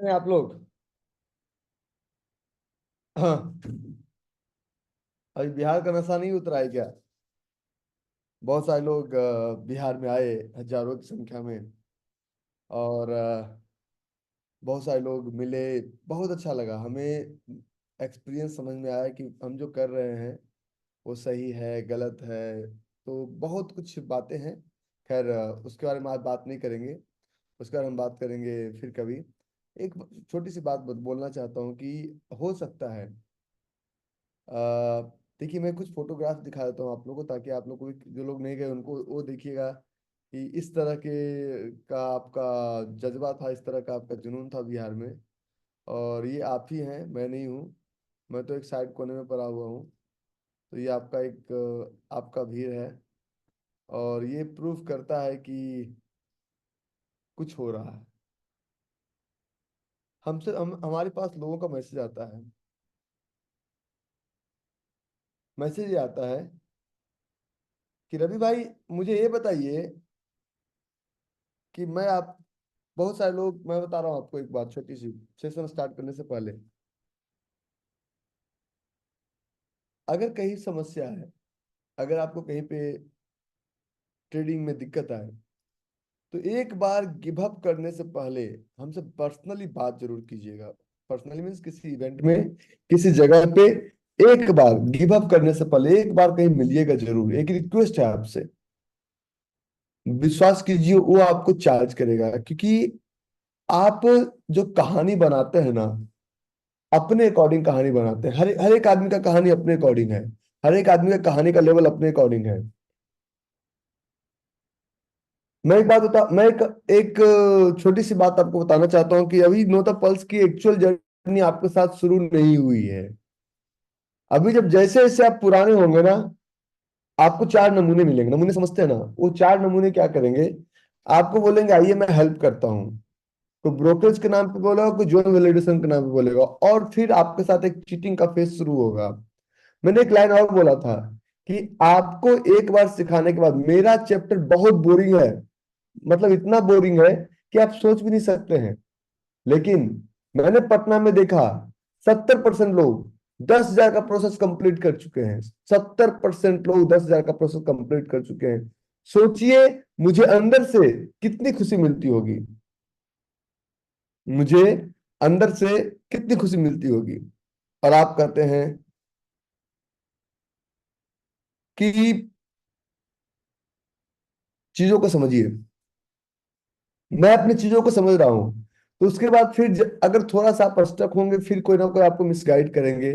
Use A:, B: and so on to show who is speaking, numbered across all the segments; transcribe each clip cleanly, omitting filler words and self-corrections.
A: हैं आप लोग? हाँ। अभी बिहार का नशा नहीं उतरा है क्या? बहुत सारे लोग बिहार में आए, हजारों की संख्या में। और बहुत सारे लोग मिले। बहुत अच्छा लगा हमें। एक्सपीरियंस समझ में आया कि हम जो कर रहे हैं वो सही है गलत है। तो बहुत कुछ बातें हैं। खैर, उसके बारे में आज बात नहीं करेंगे। उसके बारे में बात करेंगे फिर कभी। एक छोटी सी बात बोलना चाहता हूँ कि हो सकता है, अ, देखिए, मैं कुछ फोटोग्राफ दिखा देता हूँ आप लोगों को, ताकि आप लोग को भी, जो लोग नहीं गए उनको वो देखिएगा कि इस तरह के का आपका जज्बा था, इस तरह का आपका जुनून था बिहार में। और ये आप ही हैं, मैं नहीं हूँ। मैं तो एक साइड कोने में पड़ा हुआ हूँ। तो ये आपका एक आपका भीड़ है। और ये प्रूफ करता है कि कुछ हो रहा है। हमारे पास लोगों का मैसेज आता है। मैसेज ये आता है कि रवि भाई, मुझे ये बताइए कि मैं आप बहुत सारे लोग, मैं बता रहा हूँ आपको एक बात छोटी सी, सेशन स्टार्ट करने से पहले। अगर कहीं समस्या है, अगर आपको कहीं पे ट्रेडिंग में दिक्कत आए, तो एक बार गिव अप करने से पहले हमसे पर्सनली बात जरूर कीजिएगा। पर्सनली मीन्स किसी इवेंट में, किसी जगह पे एक बार गिव अप करने से पहले एक बार कहीं मिलिएगा जरूर। एक रिक्वेस्ट है आपसे। विश्वास कीजिए, वो आपको चार्ज करेगा, क्योंकि आप जो कहानी बनाते हैं ना, अपने अकॉर्डिंग कहानी बनाते हैं। हर हर एक आदमी का कहानी अपने अकॉर्डिंग है। हर एक आदमी का कहानी का लेवल अपने अकॉर्डिंग है। मैं एक छोटी सी बात आपको बताना चाहता हूँ कि अभी नो द पल्स की एक्चुअल जर्नी आपके साथ शुरू नहीं हुई है। अभी जब जैसे जैसे आप पुराने होंगे ना, आपको चार नमूने मिलेंगे। नमूने समझते हैं ना? वो चार नमूने क्या करेंगे, आपको बोलेंगे आइए मैं हेल्प करता हूँ। कोई ब्रोकरेज के नाम पे बोलेगा, कोई जोन वैलिडेशन के नाम पे बोलेगा, और फिर आपके साथ एक चीटिंग का फेज शुरू होगा। मैंने एक लाइन और बोला था कि आपको एक बार सिखाने के बाद, मेरा चैप्टर बहुत बोरिंग है, मतलब इतना बोरिंग है कि आप सोच भी नहीं सकते हैं। लेकिन मैंने पटना में देखा, 70% लोग 10,000 का प्रोसेस कंप्लीट कर चुके हैं। 70% लोग 10,000 का प्रोसेस कंप्लीट कर चुके हैं। सोचिए, मुझे अंदर से कितनी खुशी मिलती होगी। मुझे अंदर से कितनी खुशी मिलती होगी। और आप कहते हैं कि चीजों को समझिए। मैं अपनी चीजों को समझ रहा हूं। तो उसके बाद फिर अगर थोड़ा सा आप स्टक होंगे, फिर कोई ना कोई आपको मिसगाइड करेंगे।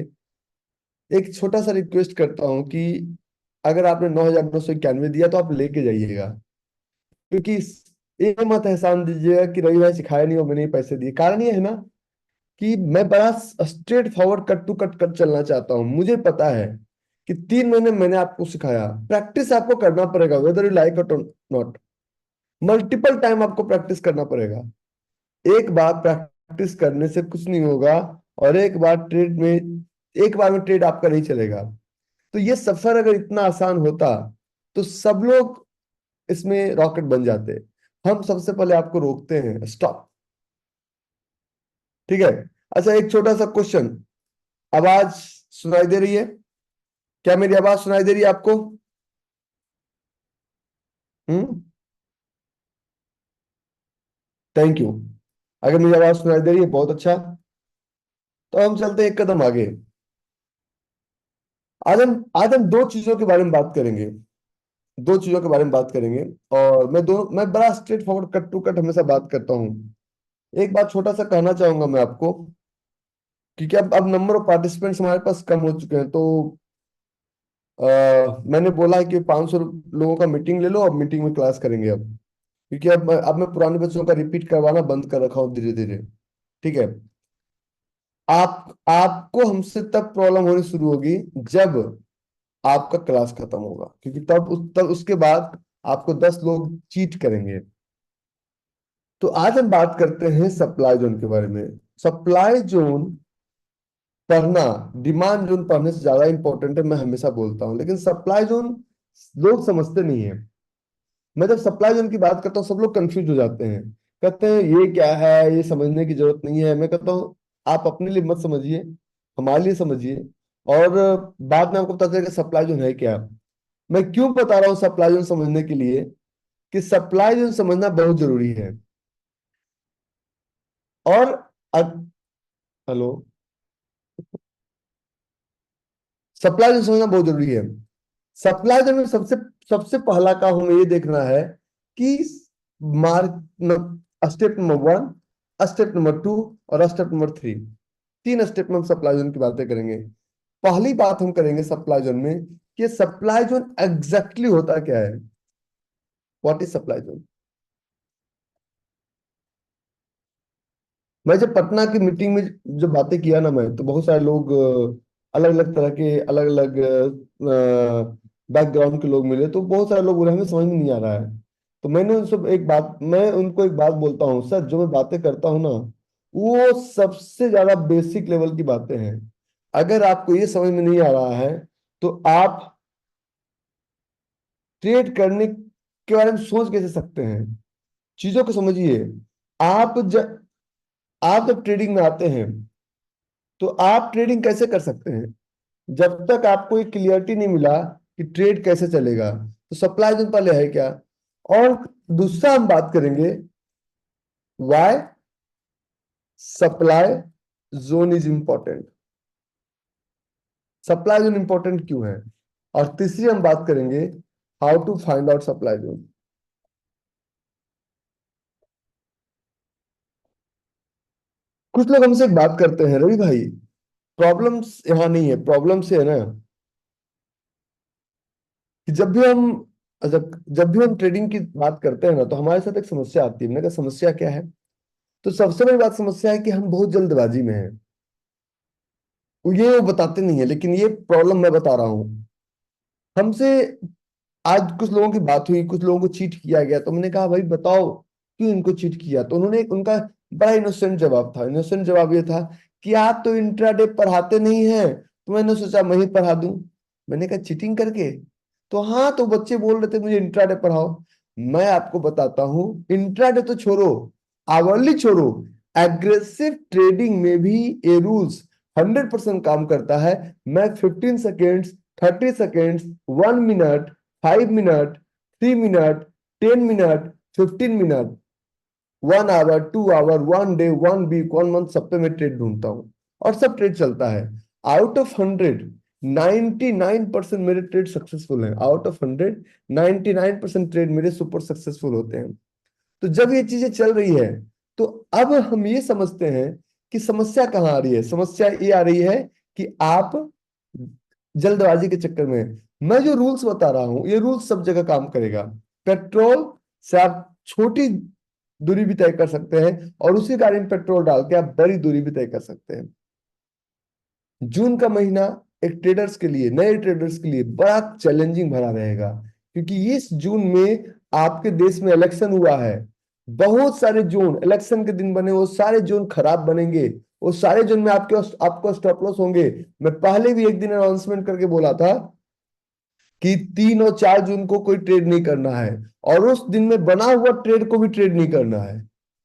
A: एक छोटा सा रिक्वेस्ट करता हूँ कि अगर आपने 9,991 दिया तो आप लेके जाइएगा। क्योंकि ये मत एहसान दीजिएगा कि रवि भाई सिखाया नहीं और मैंने ये पैसे दिए। कारण ये है ना कि मैं बड़ा straightforward, cut to cut कर चलना चाहता हूँ। मुझे पता है कि 3 महीने मैंने आपको सिखाया। प्रैक्टिस आपको करना पड़ेगा, weather you like it or not. Multiple time आपको प्रैक्टिस करना पड़ेगा। एक बार प्रैक्टिस करने से कुछ नहीं होगा। और एक बार में ट्रेड आपका नहीं चलेगा। तो ये सफर अगर इतना आसान होता तो सब लोग इसमें रॉकेट बन जाते। हम सबसे पहले आपको रोकते हैं, स्टॉप। ठीक है। अच्छा, एक छोटा सा क्वेश्चन। आवाज सुनाई दे रही है? क्या मेरी आवाज सुनाई दे रही है आपको? हम्म। Thank you. अगर मेरी आवाज सुनाई दे रही है, बहुत अच्छा। तो हम चलते हैं एक कदम आगे। आज हम दो चीजों के बारे में बात करेंगे। दो चीजों के बारे में बात करेंगे। और मैं बड़ा straightforward, cut to cut हमेशा बात करता हूँ। एक बात छोटा सा कहना चाहूंगा मैं आपको, क्योंकि अब नंबर ऑफ पार्टिसिपेंट्स हमारे पास कम हो चुके हैं। तो अ, मैंने बोला है कि 500 लोगों का मीटिंग ले लो, और मीटिंग में क्लास करेंगे अब। क्योंकि अब मैं पुराने बच्चों का रिपीट करवाना बंद कर रखा हूँ धीरे धीरे। ठीक है। आपको हमसे तब प्रॉब्लम होनी शुरू होगी जब आपका क्लास खत्म होगा, क्योंकि तब उसके बाद आपको 10 लोग चीट करेंगे। तो आज हम बात करते हैं सप्लाई जोन के बारे में। सप्लाई जोन पढ़ना डिमांड जोन पढ़ने से ज्यादा इंपॉर्टेंट है, मैं हमेशा बोलता हूं। लेकिन सप्लाई जोन लोग समझते नहीं है। मैं जब सप्लाई जोन की बात करता हूँ, सब लोग कंफ्यूज हो जाते हैं। कहते हैं ये क्या है, ये समझने की जरूरत नहीं है। मैं कहता हूँ आप अपने लिए मत समझिए, हमारे लिए समझिए। और बाद में आपको पता चलेगा सप्लाई जोन है क्या। मैं क्यों बता रहा हूँ सप्लाई जोन समझने के लिए, कि सप्लाई जोन समझना बहुत जरूरी है। और हेलो, सप्लाई जोन समझना बहुत जरूरी है। सप्लाई जोन में सबसे सबसे पहला काम हमें ये देखना है कि mark step number 1, step number 2 और स्टेप नंबर 3, 3 स्टेप में हम सप्लाई जोन की बातें करेंगे। पहली बात हम करेंगे सप्लाई जोन में कि सप्लाई जोन एग्जैक्टली होता क्या है। What is supply zone. मैं जब पटना की मीटिंग में जब बातें किया ना, मैं तो बहुत सारे लोग अलग अलग तरह के अलग अलग बैकग्राउंड के लोग मिले, तो बहुत सारे लोग बोले हमें समझ में नहीं आ रहा है। तो मैंने उन सब एक बात मैं उनको एक बात बोलता हूँ, सर जो मैं बातें करता हूँ ना, वो सबसे ज्यादा बेसिक लेवल की बातें हैं। अगर आपको ये समझ में नहीं आ रहा है तो आप ट्रेड करने के बारे में सोच कैसे सकते हैं। चीजों को समझिए। आप जब आप जब ट्रेडिंग में आते हैं तो आप ट्रेडिंग कैसे कर सकते हैं, जब तक आपको एक क्लियरिटी नहीं मिला कि ट्रेड कैसे चलेगा। तो सप्लाई जोन पहले है क्या। और दूसरा हम बात करेंगे why supply zone is important. Supply zone important क्यों है। और तीसरी हम बात करेंगे how to find out supply zone. कुछ लोग हमसे एक बात करते हैं, रवि भाई प्रॉब्लम्स यहाँ नहीं है, प्रॉब्लम से है ना कि जब भी हम ट्रेडिंग की बात करते हैं ना, तो हमारे साथ एक समस्या आती है। मैंने कहा समस्या क्या है। तो सबसे बड़ी बात समस्या है कि हम बहुत जल्दबाजी में हैं। ये वो बताते नहीं है, लेकिन ये प्रॉब्लम मैं बता रहा हूँ। हमसे आज कुछ लोगों की बात हुई, कुछ लोगों को चीट किया गया, तो मैंने कहा भाई बताओ क्यों इनको चीट किया। तो उन्होंने उनका बड़ा इनोसेंट जवाब था। इनोसेंट जवाब ये था कि आप तो इंट्राडे पढ़ाते नहीं हैं, तो मैंने सोचा मैं ही पढ़ा दूं। मैंने कहा चीटिंग करके। तो हाँ, तो बच्चे बोल रहे थे मुझे इंट्राडे पढ़ाओ। मैं आपको बताता हूँ, इंट्राडे तो छोड़ो, आवरली छोड़ो, एग्रेसिव ट्रेडिंग में भी ये रूल्स 100% काम करता है। मैं 15 seconds, 30 seconds, 1 minute, 5 minute, 3 minute, 10 minute, 15 minute, 1 hour, 2 hour, 1 day, 1 week, 1 month, सब पे मैं ट्रेड ढूंढता हूँ और सब ट्रेड चलता है। आउट ऑफ 100 99% मेरे ट्रेड सक्सेसफुल हैं। आउट ऑफ 100 99% ट्रेड मेरे सुपर सक्सेसफुल होते हैं। तो जब ये चीजें चल रही है, तो अब हम ये समझते हैं कि समस्या कहाँ आ रही है। समस्या ये आ रही है कि आप जल्दबाजी के चक्कर में, मैं जो रूल्स बता रहा हूं ये रूल्स सब जगह काम करेगा। पेट्रोल से आप छोटी दूरी भी तय कर सकते हैं, और उसी गाड़ी में पेट्रोल डाल के आप बड़ी दूरी भी तय कर सकते हैं। जून का महीना एक ट्रेडर्स के लिए, नए ट्रेडर्स के लिए बड़ा चैलेंजिंग भरा रहेगा, क्योंकि इस जून में आपके देश में इलेक्शन हुआ है। बहुत सारे जोन इलेक्शन के दिन बने, वो सारे जोन खराब बनेंगे। वो सारे जोन में आपको स्टॉप लॉस होंगे। मैं पहले भी एक दिन अनाउंसमेंट करके बोला था कि 3 और 4 जून को कोई ट्रेड नहीं करना है, और उस दिन में बना हुआ ट्रेड को भी ट्रेड नहीं करना है।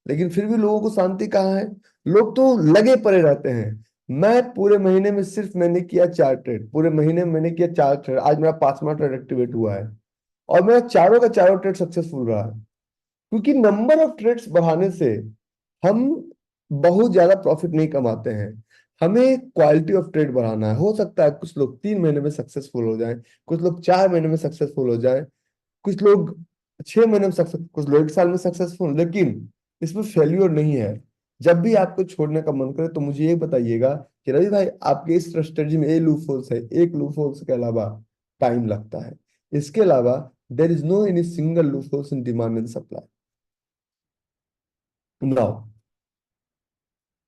A: लेकिन फिर भी लोगों को शांति कहाँ है। लोग तो लगे पड़े रहते हैं। मैं पूरे महीने में सिर्फ मैंने किया 4 ट्रेड, पूरे महीने में मैंने किया 4 ट्रेड। आज मेरा 5वां ट्रेड एक्टिवेट हुआ है, और मेरा चारों का चारों ट्रेड सक्सेसफुल रहा है। क्योंकि नंबर ऑफ ट्रेड्स बढ़ाने से हम बहुत ज्यादा प्रॉफिट नहीं कमाते हैं। हमें क्वालिटी ऑफ ट्रेड बढ़ाना है। हो सकता है कुछ लोग 3 महीने में सक्सेसफुल हो जाएं, कुछ लोग 4 महीने में सक्सेसफुल हो जाएं, कुछ लोग 6 महीने में सक्सेस, कुछ लोग 1 साल में सक्सेसफुल। लेकिन इसमें फेल्यूर नहीं है। जब भी आपको छोड़ने का मन करे तो मुझे ये बताइएगा कि रवि भाई आपके इस स्ट्रेटजी में ये लूप होल्स है, एक लूप होल्स के अलावा टाइम लगता है। इसके अलावा there is no any single loop holes in demand and supply. Now,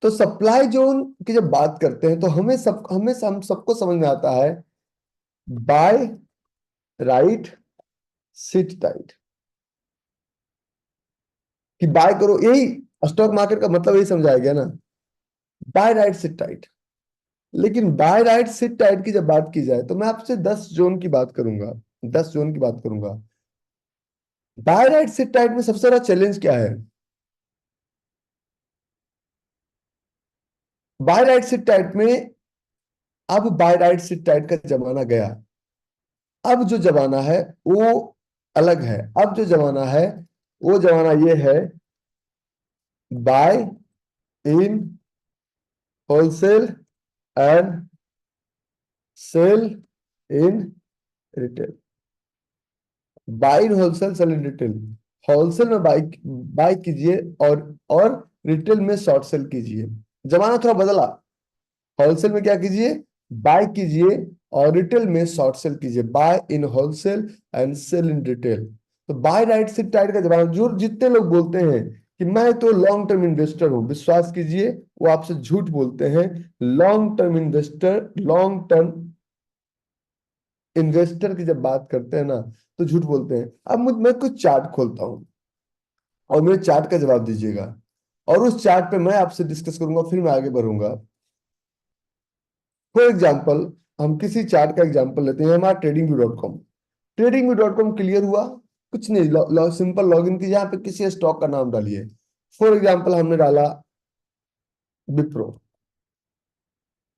A: तो सप्लाई जोन की जब बात करते हैं तो हम सबको समझ में आता है बाय राइट सिट टाइट, कि बाय करो, यही स्टॉक मार्केट का मतलब यही समझाया गया ना, बाय राइट सिट टाइट। लेकिन बाय राइट सिट टाइट की जब बात की जाए तो मैं आपसे 10 जोन की बात करूंगा, 10 जोन की बात करूंगा। बाय राइट सिट टाइट में सबसे बड़ा चैलेंज क्या है। बाय राइट सिट टाइट में, अब बाय राइट सिट टाइट का जमाना गया। अब जो जमाना है वो अलग है। अब जो जमाना है वो जमाना ये है, buy in wholesale and sell in retail. Buy in wholesale, sell in retail. Wholesale में बाय बाय कीजिए, और रिटेल में शॉर्ट सेल कीजिए। जमाना थोड़ा बदला। होलसेल में क्या कीजिए, बाय कीजिए, और रिटेल में शॉर्ट सेल कीजिए। Buy in wholesale and sell in retail. तो बाय राइट से टाइट का जमाना, जो जितने लोग बोलते हैं कि मैं तो लॉन्ग टर्म इन्वेस्टर हूं, विश्वास कीजिए वो आपसे झूठ बोलते हैं। Long term investor, long term investor की जब बात करते हैं ना, तो झूठ बोलते हैं। अब मैं कुछ चार्ट खोलता हूं, और मेरे चार्ट का जवाब दीजिएगा, और उस चार्ट पे मैं आपसे डिस्कस करूंगा, फिर मैं आगे बढ़ूंगा। फॉर एग्जाम्पल, हम किसी चार्ट का एग्जाम्पल लेते हैं, हमारा TradingView.com। TradingView.com क्लियर हुआ, कुछ नहीं, सिंपल लॉगिन कीजिए, यहाँ पे किसी स्टॉक का नाम डालिए। फॉर एग्जाम्पल हमने डाला विप्रो,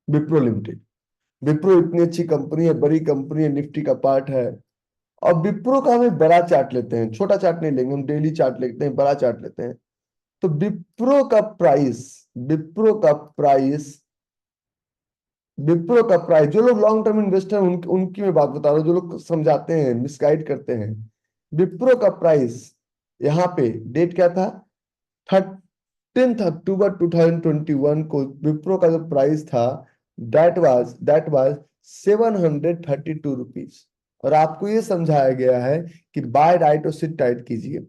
A: विप्रो लिमिटेड। विप्रो इतनी अच्छी कंपनी है, बड़ी कंपनी है, निफ्टी का पार्ट है। और विप्रो का हमें बड़ा चार्ट लेते हैं, छोटा चार्ट नहीं लेंगे, हम डेली चार्ट लेते हैं, बड़ा चार्ट लेते हैं। तो विप्रो का प्राइस, विप्रो का प्राइस विप्रो का प्राइस, जो लोग लॉन्ग टर्म इन्वेस्टर हैं उनकी मैं बात बता रहा हूँ, जो लोग समझाते हैं, मिसगाइड करते हैं। विप्रो का प्राइस यहाँ पे डेट क्या था, 13 अक्टूबर 2021 को विप्रो का जो प्राइस था, दैट वाज 732 रुपीज। और आपको ये समझाया गया है कि बाय राइट और सिट टाइट कीजिए।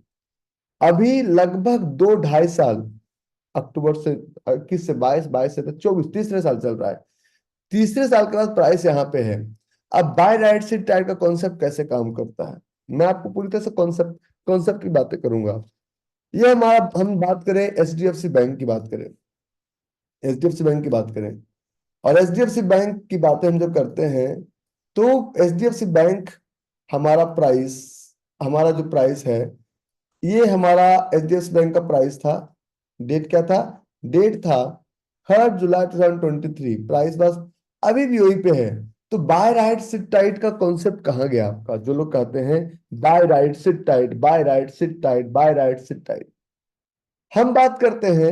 A: अभी लगभग 2 ढाई साल, अक्टूबर से 21 से 22, 22 से 24, तीसरे साल चल रहा है। तीसरे साल के बाद प्राइस यहाँ पे है। अब बाय राइट सिट टाइट का कॉन्सेप्ट कैसे काम करता है, मैं आपको पूरी तरह से कॉन्सेप्ट कॉन्सेप्ट की बातें करूंगा। ये हमारा, हम बात करें HDFC बैंक की बात करें, HDFC बैंक की बात करें, और HDFC बैंक की बातें हम जब करते हैं, तो HDFC बैंक, हमारा प्राइस, हमारा जो प्राइस है, ये हमारा HDFC बैंक का प्राइस था। डेट क्या था, डेट था 3 जुलाई 2023। प्राइस बस अभी भी वही पे है। तो बाय राइट सिट टाइट का कॉन्सेप्ट कहाँ गया आपका, जो लोग कहते हैं buy right sit tight, buy right sit tight, buy right sit tight. हम बात करते हैं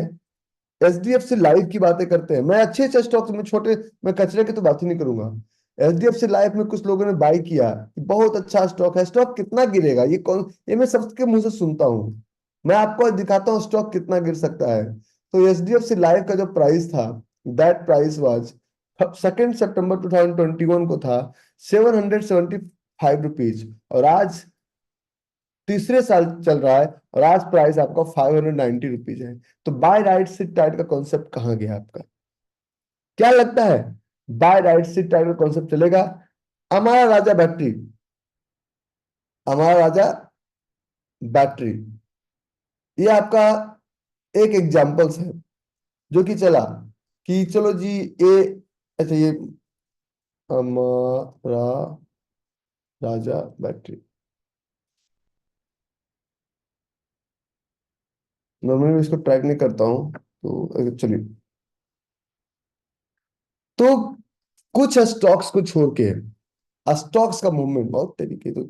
A: HDFC लाइफ की बातें करते हैं। मैं अच्छे अच्छे स्टॉक्स में, छोटे, मैं कचरे की तो बात ही नहीं करूंगा। HDFC लाइफ में कुछ लोगों ने बाई किया, बहुत अच्छा स्टॉक है, स्टॉक कितना गिरेगा, ये मैं सबके मुंह से सुनता हूँ। मैं आपको आज दिखाता हूँ स्टॉक कितना गिर सकता है। तो HDFC लाइफ का जो प्राइस था, दैट प्राइस वाज 2 सितंबर 2021 को था 775 रुपीज, और आज तीसरे साल चल रहा है, और आज प्राइस आपका 590 रुपीज है। तो बाय राइट सिट टाइट का कॉन्सेप्ट कहाँ गया आपका, क्या लगता है? बाय राइट सिट टाइट का कॉन्सेप्ट चलेगा? हमारा राजा बैटरी, हमारा राजा बैटरी, ये आपका एक एग्जाम्पल्स है जो कि चला, कि चलो जी, ये, अच्छा, ये हमारा राजा बैटरी, नॉर्मली मैं इसको ट्रैक नहीं करता हूँ, तो चलिए। तो कुछ स्टॉक्स को छोड़ के, स्टॉक्स का मूवमेंट बहुत तरीके, तो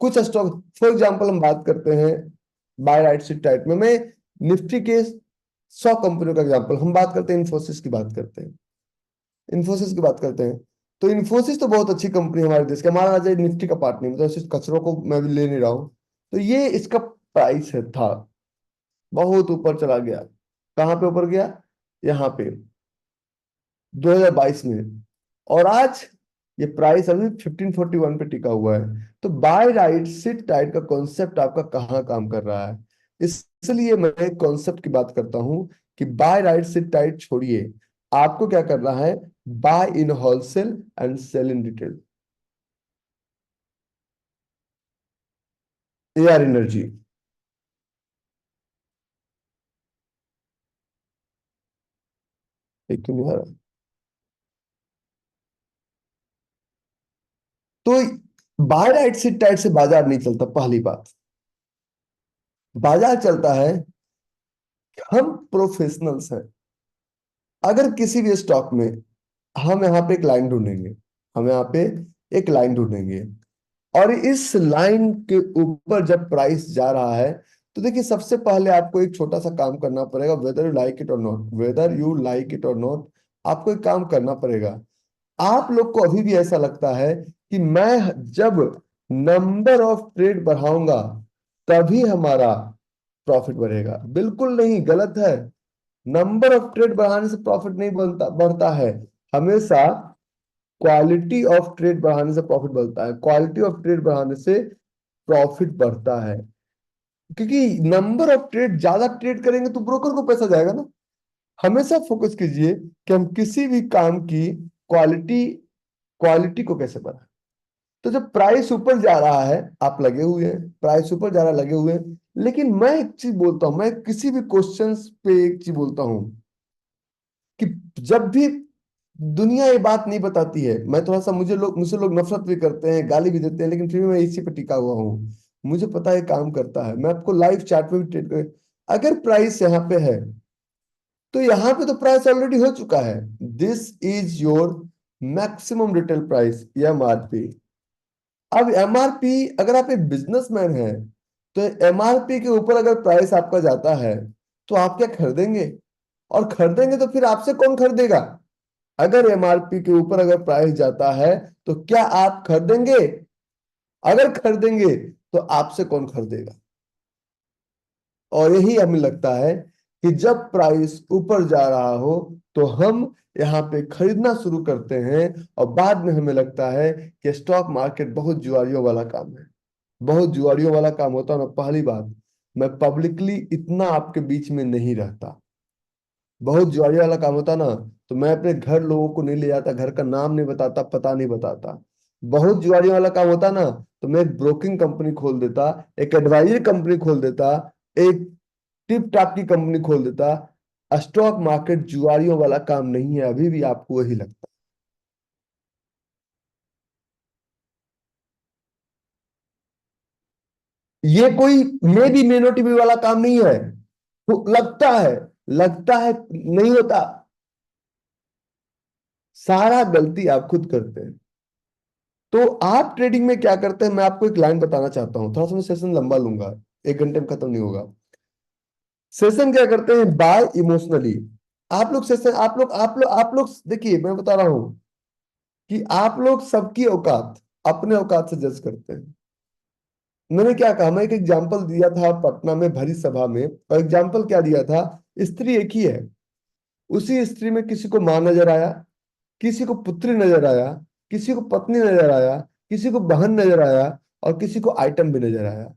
A: कुछ स्टॉक, फॉर एग्जांपल हम बात करते हैं बाय राइट सिट टाइट में, मैं निफ्टी के 100 कंपनियों का एग्जांपल, हम बात करते हैं इन्फोसिस की बात करते हैं, इन्फोसिस की बात करते हैं। तो इन्फोसिस तो बहुत अच्छी कंपनी है हमारे देश की, हमारा राजा निफ्टी का पार्ट नहीं, मतलब इस कचरों को मैं भी ले नहीं रहा हूँ। तो ये इसका प्राइस है था, बहुत ऊपर चला गया। कहाँ पे ऊपर गया, यहाँ पे 2022 में। और आज ये प्राइस अभी 1541 पे टिका हुआ है। तो बाय राइट सिट टाइट का कॉन्सेप्ट आपका कहाँ काम कर रहा है? इसलिए मैं एक कॉन्सेप्ट की बात करता हूं कि बाय राइट सिट टाइट छोड़िए, आपको क्या करना है, buy in wholesale and sell in retail. AR energy, एक तो नहीं आ रहा। तो बाय राइट सिट टाइट से बाजार नहीं चलता, पहली बात। बाजार चलता है, हम प्रोफेशनल्स हैं, अगर किसी भी स्टॉक में हम यहाँ पे एक लाइन ढूंढेंगे, हम यहाँ पे एक लाइन ढूंढेंगे, और इस लाइन के ऊपर जब प्राइस जा रहा है, तो देखिए सबसे पहले आपको एक छोटा सा काम करना पड़ेगा, weather you like it or not, weather you like it or not, आपको एक काम करना पड़ेगा। आप लोग को अभी भी ऐसा लगता है कि मैं जब नंबर ऑफ ट्रेड बढ़ाऊंगा तभी हमारा प्रॉफिट बढ़ेगा। बिल्कुल नहीं, गलत है। नंबर ऑफ ट्रेड बढ़ाने से प्रॉफिट नहीं बनता बढ़ता है, हमेशा क्वालिटी ऑफ ट्रेड बढ़ाने से प्रॉफिट बढ़ता है, क्वालिटी ऑफ ट्रेड बढ़ाने से प्रॉफिट बढ़ता है। क्योंकि नंबर ऑफ ट्रेड, ज्यादा ट्रेड करेंगे तो ब्रोकर को पैसा जाएगा ना। हमेशा फोकस कीजिए कि हम किसी भी काम की क्वालिटी क्वालिटी को कैसे बढ़ाएं। तो जब प्राइस ऊपर जा रहा है, आप लगे हुए हैं, प्राइस ऊपर जा रहा है, लगे हुए हैं। लेकिन मैं एक चीज बोलता हूं, मैं किसी भी क्वेश्चन पे एक चीज बोलता हूं कि जब भी दुनिया ये बात नहीं बताती है, मैं थोड़ा सा, मुझसे लोग नफरत भी करते हैं, गाली भी देते हैं, लेकिन फिर भी मैं इसी पे टिका हुआ हूँ। मुझे पता है काम करता है, मैं आपको लाइव चार्ट में भी ट्रेड कर, अगर प्राइस यहाँ पे है तो यहाँ पे तो प्राइस ऑलरेडी हो चुका है। This is your maximum retail price, MRP. अब एमआरपी, अगर आप एक बिजनेसमैन हैं तो एमआरपी के ऊपर अगर प्राइस आपका जाता है तो आप क्या खरीदेंगे? और खरीदेंगे तो फिर आपसे कौन खरीदेगा? अगर एमआरपी के ऊपर अगर प्राइस जाता है तो क्या आप खरीदेंगे? अगर खरीदेंगे तो आपसे कौन खरीदेगा? और यही हमें लगता है कि जब प्राइस ऊपर जा रहा हो तो हम यहाँ पे खरीदना शुरू करते हैं, और बाद में हमें लगता है कि स्टॉक मार्केट बहुत जुआरियों वाला काम है। बहुत जुआरियों वाला काम होता है ना। पहली बात, मैं पब्लिकली इतना आपके बीच में नहीं रहता। बहुत जुआरी वाला काम होता ना, तो मैं अपने घर लोगों को नहीं ले जाता, घर का नाम नहीं बताता, पता नहीं बताता। बहुत जुआरी वाला काम होता ना, तो मैं एक ब्रोकिंग कंपनी खोल देता, एक एडवाइजरी कंपनी खोल देता, एक टिप टाप की कंपनी खोल देता। स्टॉक मार्केट जुआरियों वाला काम नहीं है, अभी भी आपको वही लगता है। ये कोई may be may not be वाला काम नहीं है। लगता है, लगता है, नहीं होता। सारा गलती आप खुद करते हैं। तो आप ट्रेडिंग में क्या करते हैं, मैं आपको एक लाइन बताना चाहता हूं, थोड़ा सा मैं सेशन लंबा लूंगा, 1 घंटे में खत्म नहीं होगा। सेशन क्या करते हैं, बाय इमोशनली। आप लोग सेशन, आप लोग देखिए, मैं बता रहा हूं कि आप लोग सबकी औकात अपने औकात से जज करते हैं। मैंने क्या कहा, मैं एक एग्जाम्पल दिया था पटना में भरी सभा में, और एग्जाम्पल क्या दिया था, स्त्री एक ही है, उसी स्त्री में किसी को मां नजर आया, किसी को पुत्री नजर आया, किसी को पत्नी नजर आया, किसी को बहन नजर आया, और किसी को आइटम भी नजर आया।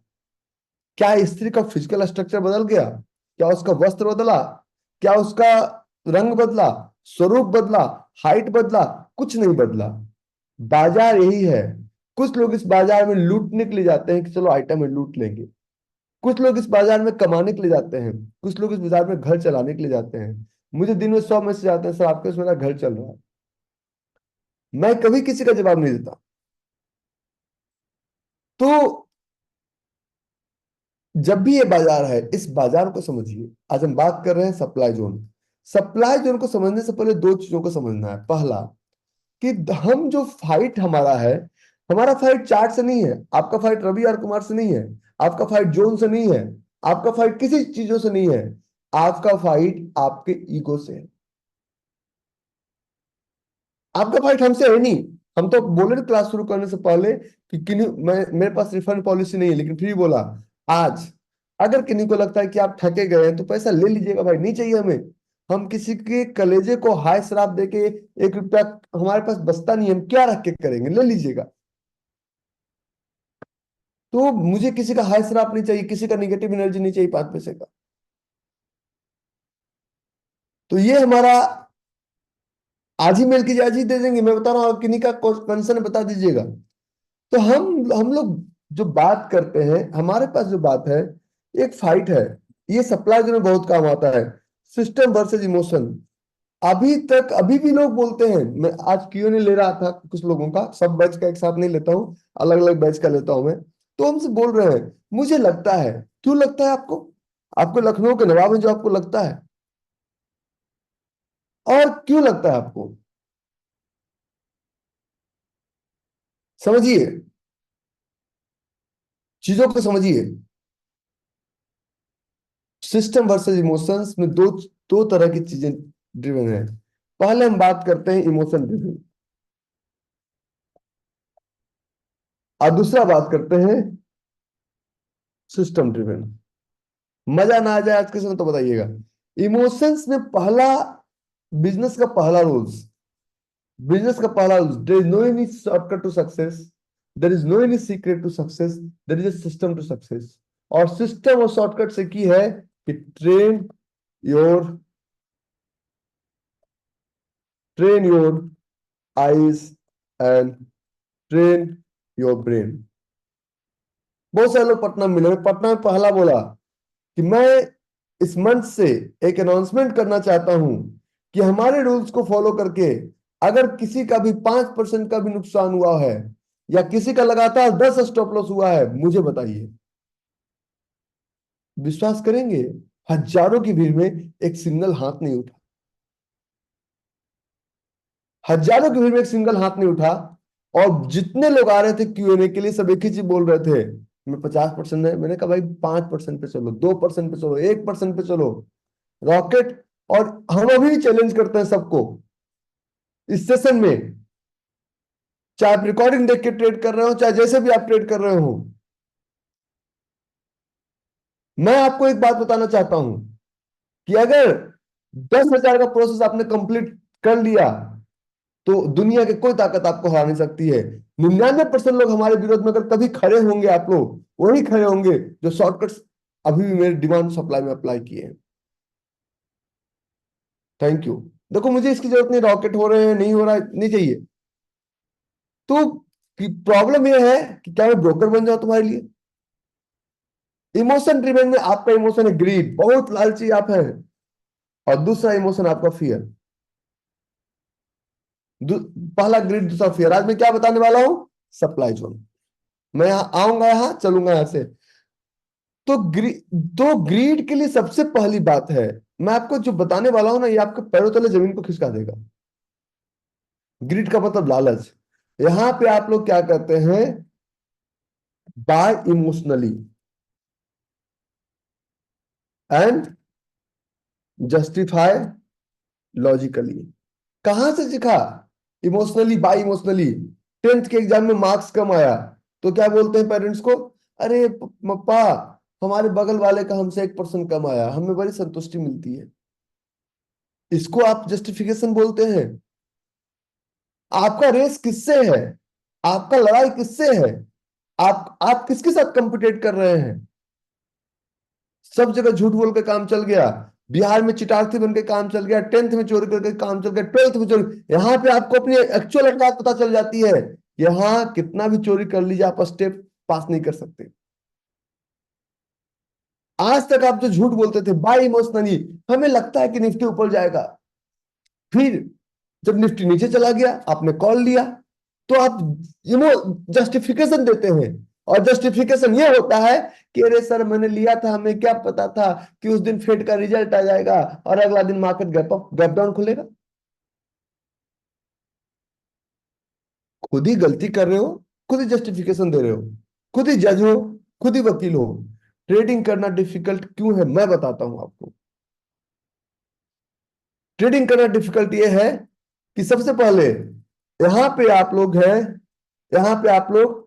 A: क्या स्त्री का फिजिकल स्ट्रक्चर बदल गया? क्या उसका वस्त्र बदला? क्या उसका रंग बदला? स्वरूप बदला? हाइट बदला? कुछ नहीं बदला। बाजार यही है। कुछ लोग इस बाजार में लूटने के लिए जाते हैं कि चलो आइटम है, लूट लेंगे। कुछ लोग इस बाजार में कमाने के लिए जाते हैं, कुछ लोग इस बाजार में घर चलाने के लिए जाते हैं। मुझे दिन में 100 मैसेज आते हैं, सर आपके उसमें मेरा घर चल रहा है। मैं कभी किसी का जवाब नहीं देता। तो जब भी ये बाजार है, इस बाजार को समझिए। आज हम बात कर रहे हैं सप्लाई जोन। सप्लाई जोन को समझने से पहले दो चीजों को समझना है। पहला, कि हम जो फाइट हमारा है, हमारा फाइट चार्ट से नहीं है, आपका फाइट रवि आर कुमार से नहीं है, आपका फाइट जोन से नहीं है, आपका फाइट किसी चीजों से नहीं है, आपका फाइट आपके ईगो से है। आपका फाइट हमसे है नहीं। हम तो बोले क्लास शुरू करने से पहले कि किन्हीं, मैं, मेरे पास रिफंड पॉलिसी नहीं है, लेकिन फिर भी बोला आज अगर किन्हीं को लगता है कि आप ठगे गए हैं तो पैसा ले लीजिएगा भाई, नहीं चाहिए हमें। हम किसी के कलेजे को हाय शराब देके 1 रुपया हमारे पास बचता नहीं है, हम क्या रख के करेंगे, ले लीजिएगा। तो मुझे किसी का हाय शराब नहीं चाहिए, किसी का निगेटिव एनर्जी नहीं चाहिए 5 पैसे का। तो ये हमारा, आज ही मेल कीजिए, आज ही दे देंगे, मैं बता रहा हूँ, किन्हीं का कंसर्न बता दीजिएगा। तो हम लोग जो बात करते हैं, हमारे पास जो बात है, एक फाइट है। ये सप्लाई जो में बहुत काम आता है, सिस्टम वर्सेस इमोशन। अभी तक अभी भी लोग बोलते हैं, मैं आज क्यों नहीं ले रहा था कुछ लोगों का, सब बैच का एक साथ नहीं लेता हूँ, अलग अलग बैच का लेता हूं मैं। तो हमसे बोल रहे हैं, मुझे लगता है। क्यों लगता है आपको? आपको लखनऊ के नवाब है जो आपको लगता है? और क्यों लगता है आपको? समझिए, चीजों को समझिए। सिस्टम वर्सेस इमोशंस में दो दो तरह की चीजें ड्रिवन है। पहले हम बात करते हैं इमोशन ड्रिवन, और दूसरा बात करते हैं सिस्टम ड्रिवन। मजा ना आ जाए आज के समय तो बताइएगा। इमोशंस में पहला, बिजनेस का पहला रूल्स, बिजनेस का पहला rules, there is no any shortcut to success, there is no any secret to success, there is a system to success. और सिस्टम और शॉर्टकट से की है कि your train your eyes and train your brain. बहुत सारे लोग पटना में मिले, पटना में पहला बोला कि मैं इस मंच से एक अनाउंसमेंट करना चाहता हूं कि हमारे रूल्स को फॉलो करके अगर किसी का भी 5% का भी नुकसान हुआ है, या किसी का लगातार 10 स्टॉप लॉस हुआ है, मुझे बताइए। विश्वास करेंगे, हजारों की भीड़ में एक सिंगल हाथ नहीं उठा। हजारों की भीड़ में एक सिंगल हाथ नहीं उठा। और जितने लोग आ रहे थे क्यूएनए के लिए, सब एक ही चीज बोल रहे थे, मैं 50% है। मैंने कहा भाई 5% पे चलो, 2% पे चलो, 1% पे चलो, रॉकेट। और हम अभी चैलेंज करते हैं सबको इस सेशन में, चाहे आप रिकॉर्डिंग देख के ट्रेड कर रहे हो, चाहे जैसे भी आप ट्रेड कर रहे हो। मैं आपको एक बात बताना चाहता हूं कि अगर 10,000 का प्रोसेस आपने कंप्लीट कर लिया, तो दुनिया की कोई ताकत आपको हरा नहीं सकती है। 99% लोग हमारे विरोध में अगर कभी खड़े होंगे, आप लोग वही खड़े होंगे जो शॉर्टकट्स अभी भी मेरे डिमांड सप्लाई में अप्लाई किए हैं। Thank you. देखो, मुझे इसकी जरूरत नहीं, रॉकेट हो रहे हैं, नहीं हो रहा है, नहीं चाहिए। तो प्रॉब्लम यह है कि क्या मैं ब्रोकर बन जाऊं तुम्हारे लिए? इमोशन ड्रिवन में आपका इमोशन है ग्रीड, बहुत लालची आप हैं। और दूसरा इमोशन आपका फियर। पहला ग्रीड, दूसरा फियर। आज मैं क्या बताने वाला हूं? Supply zone. मैं यहां आऊंगा, यहां चलूंगा यहां से। तो ग्रीड के लिए सबसे पहली बात है, मैं आपको जो बताने वाला हूं ना, ये आपके पैरों तले जमीन को खिसका देगा। ग्रीड का मतलब लालच। यहां पे आप लोग क्या करते हैं? Buy emotionally and justify logically. कहां से सीखा? Emotionally, bye emotionally. 10th के एग्जाम में मार्क्स कम आया, तो क्या बोलते हैं पेरेंट्स को? अरे पप्पा, हमारे बगल वाले का हमसे 1% कम आया, हमें बड़ी संतुष्टि मिलती है। इसको आप जस्टिफिकेशन बोलते हैं? आपका रेस किससे है? आपका लड़ाई किससे है? आप किसके साथ कंपीट कर रहे हैं? सब जगह झूठ बोल के काम चल गया। बिहार में चिटार्थी बन के काम चल गया, 10th में चोरी करके काम चल गया, 12th में चोरी। यहाँ पे आपको अपनी एक्चुअल औकात पता चल जाती है। यहाँ कितना भी चोरी कर लीजिए, आप स्टेप पास नहीं कर सकते। आज तक आप जो झूठ बोलते थे बाय इमोशनली, हमें लगता है कि निफ्टी ऊपर जाएगा, फिर जब निफ्टी नीचे चला गया आपने कॉल लिया, तो आप इमो जस्टिफिकेशन देते हैं। और जस्टिफिकेशन ये होता है कि अरे सर, मैंने लिया था, हमें क्या पता था कि उस दिन फेड का रिजल्ट आ जाएगा और अगला दिन market gap up gap down खुलेगा। खुद ही गलती कर रहे हो, खुद ही जस्टिफिकेशन दे रहे हो, खुद ही जज हो, खुद ही वकील हो। ट्रेडिंग करना डिफिकल्ट क्यों है, मैं बताता हूं आपको। ट्रेडिंग करना डिफिकल्ट ये है कि सबसे पहले यहां पे आप लोग हैं, यहां पे आप लोग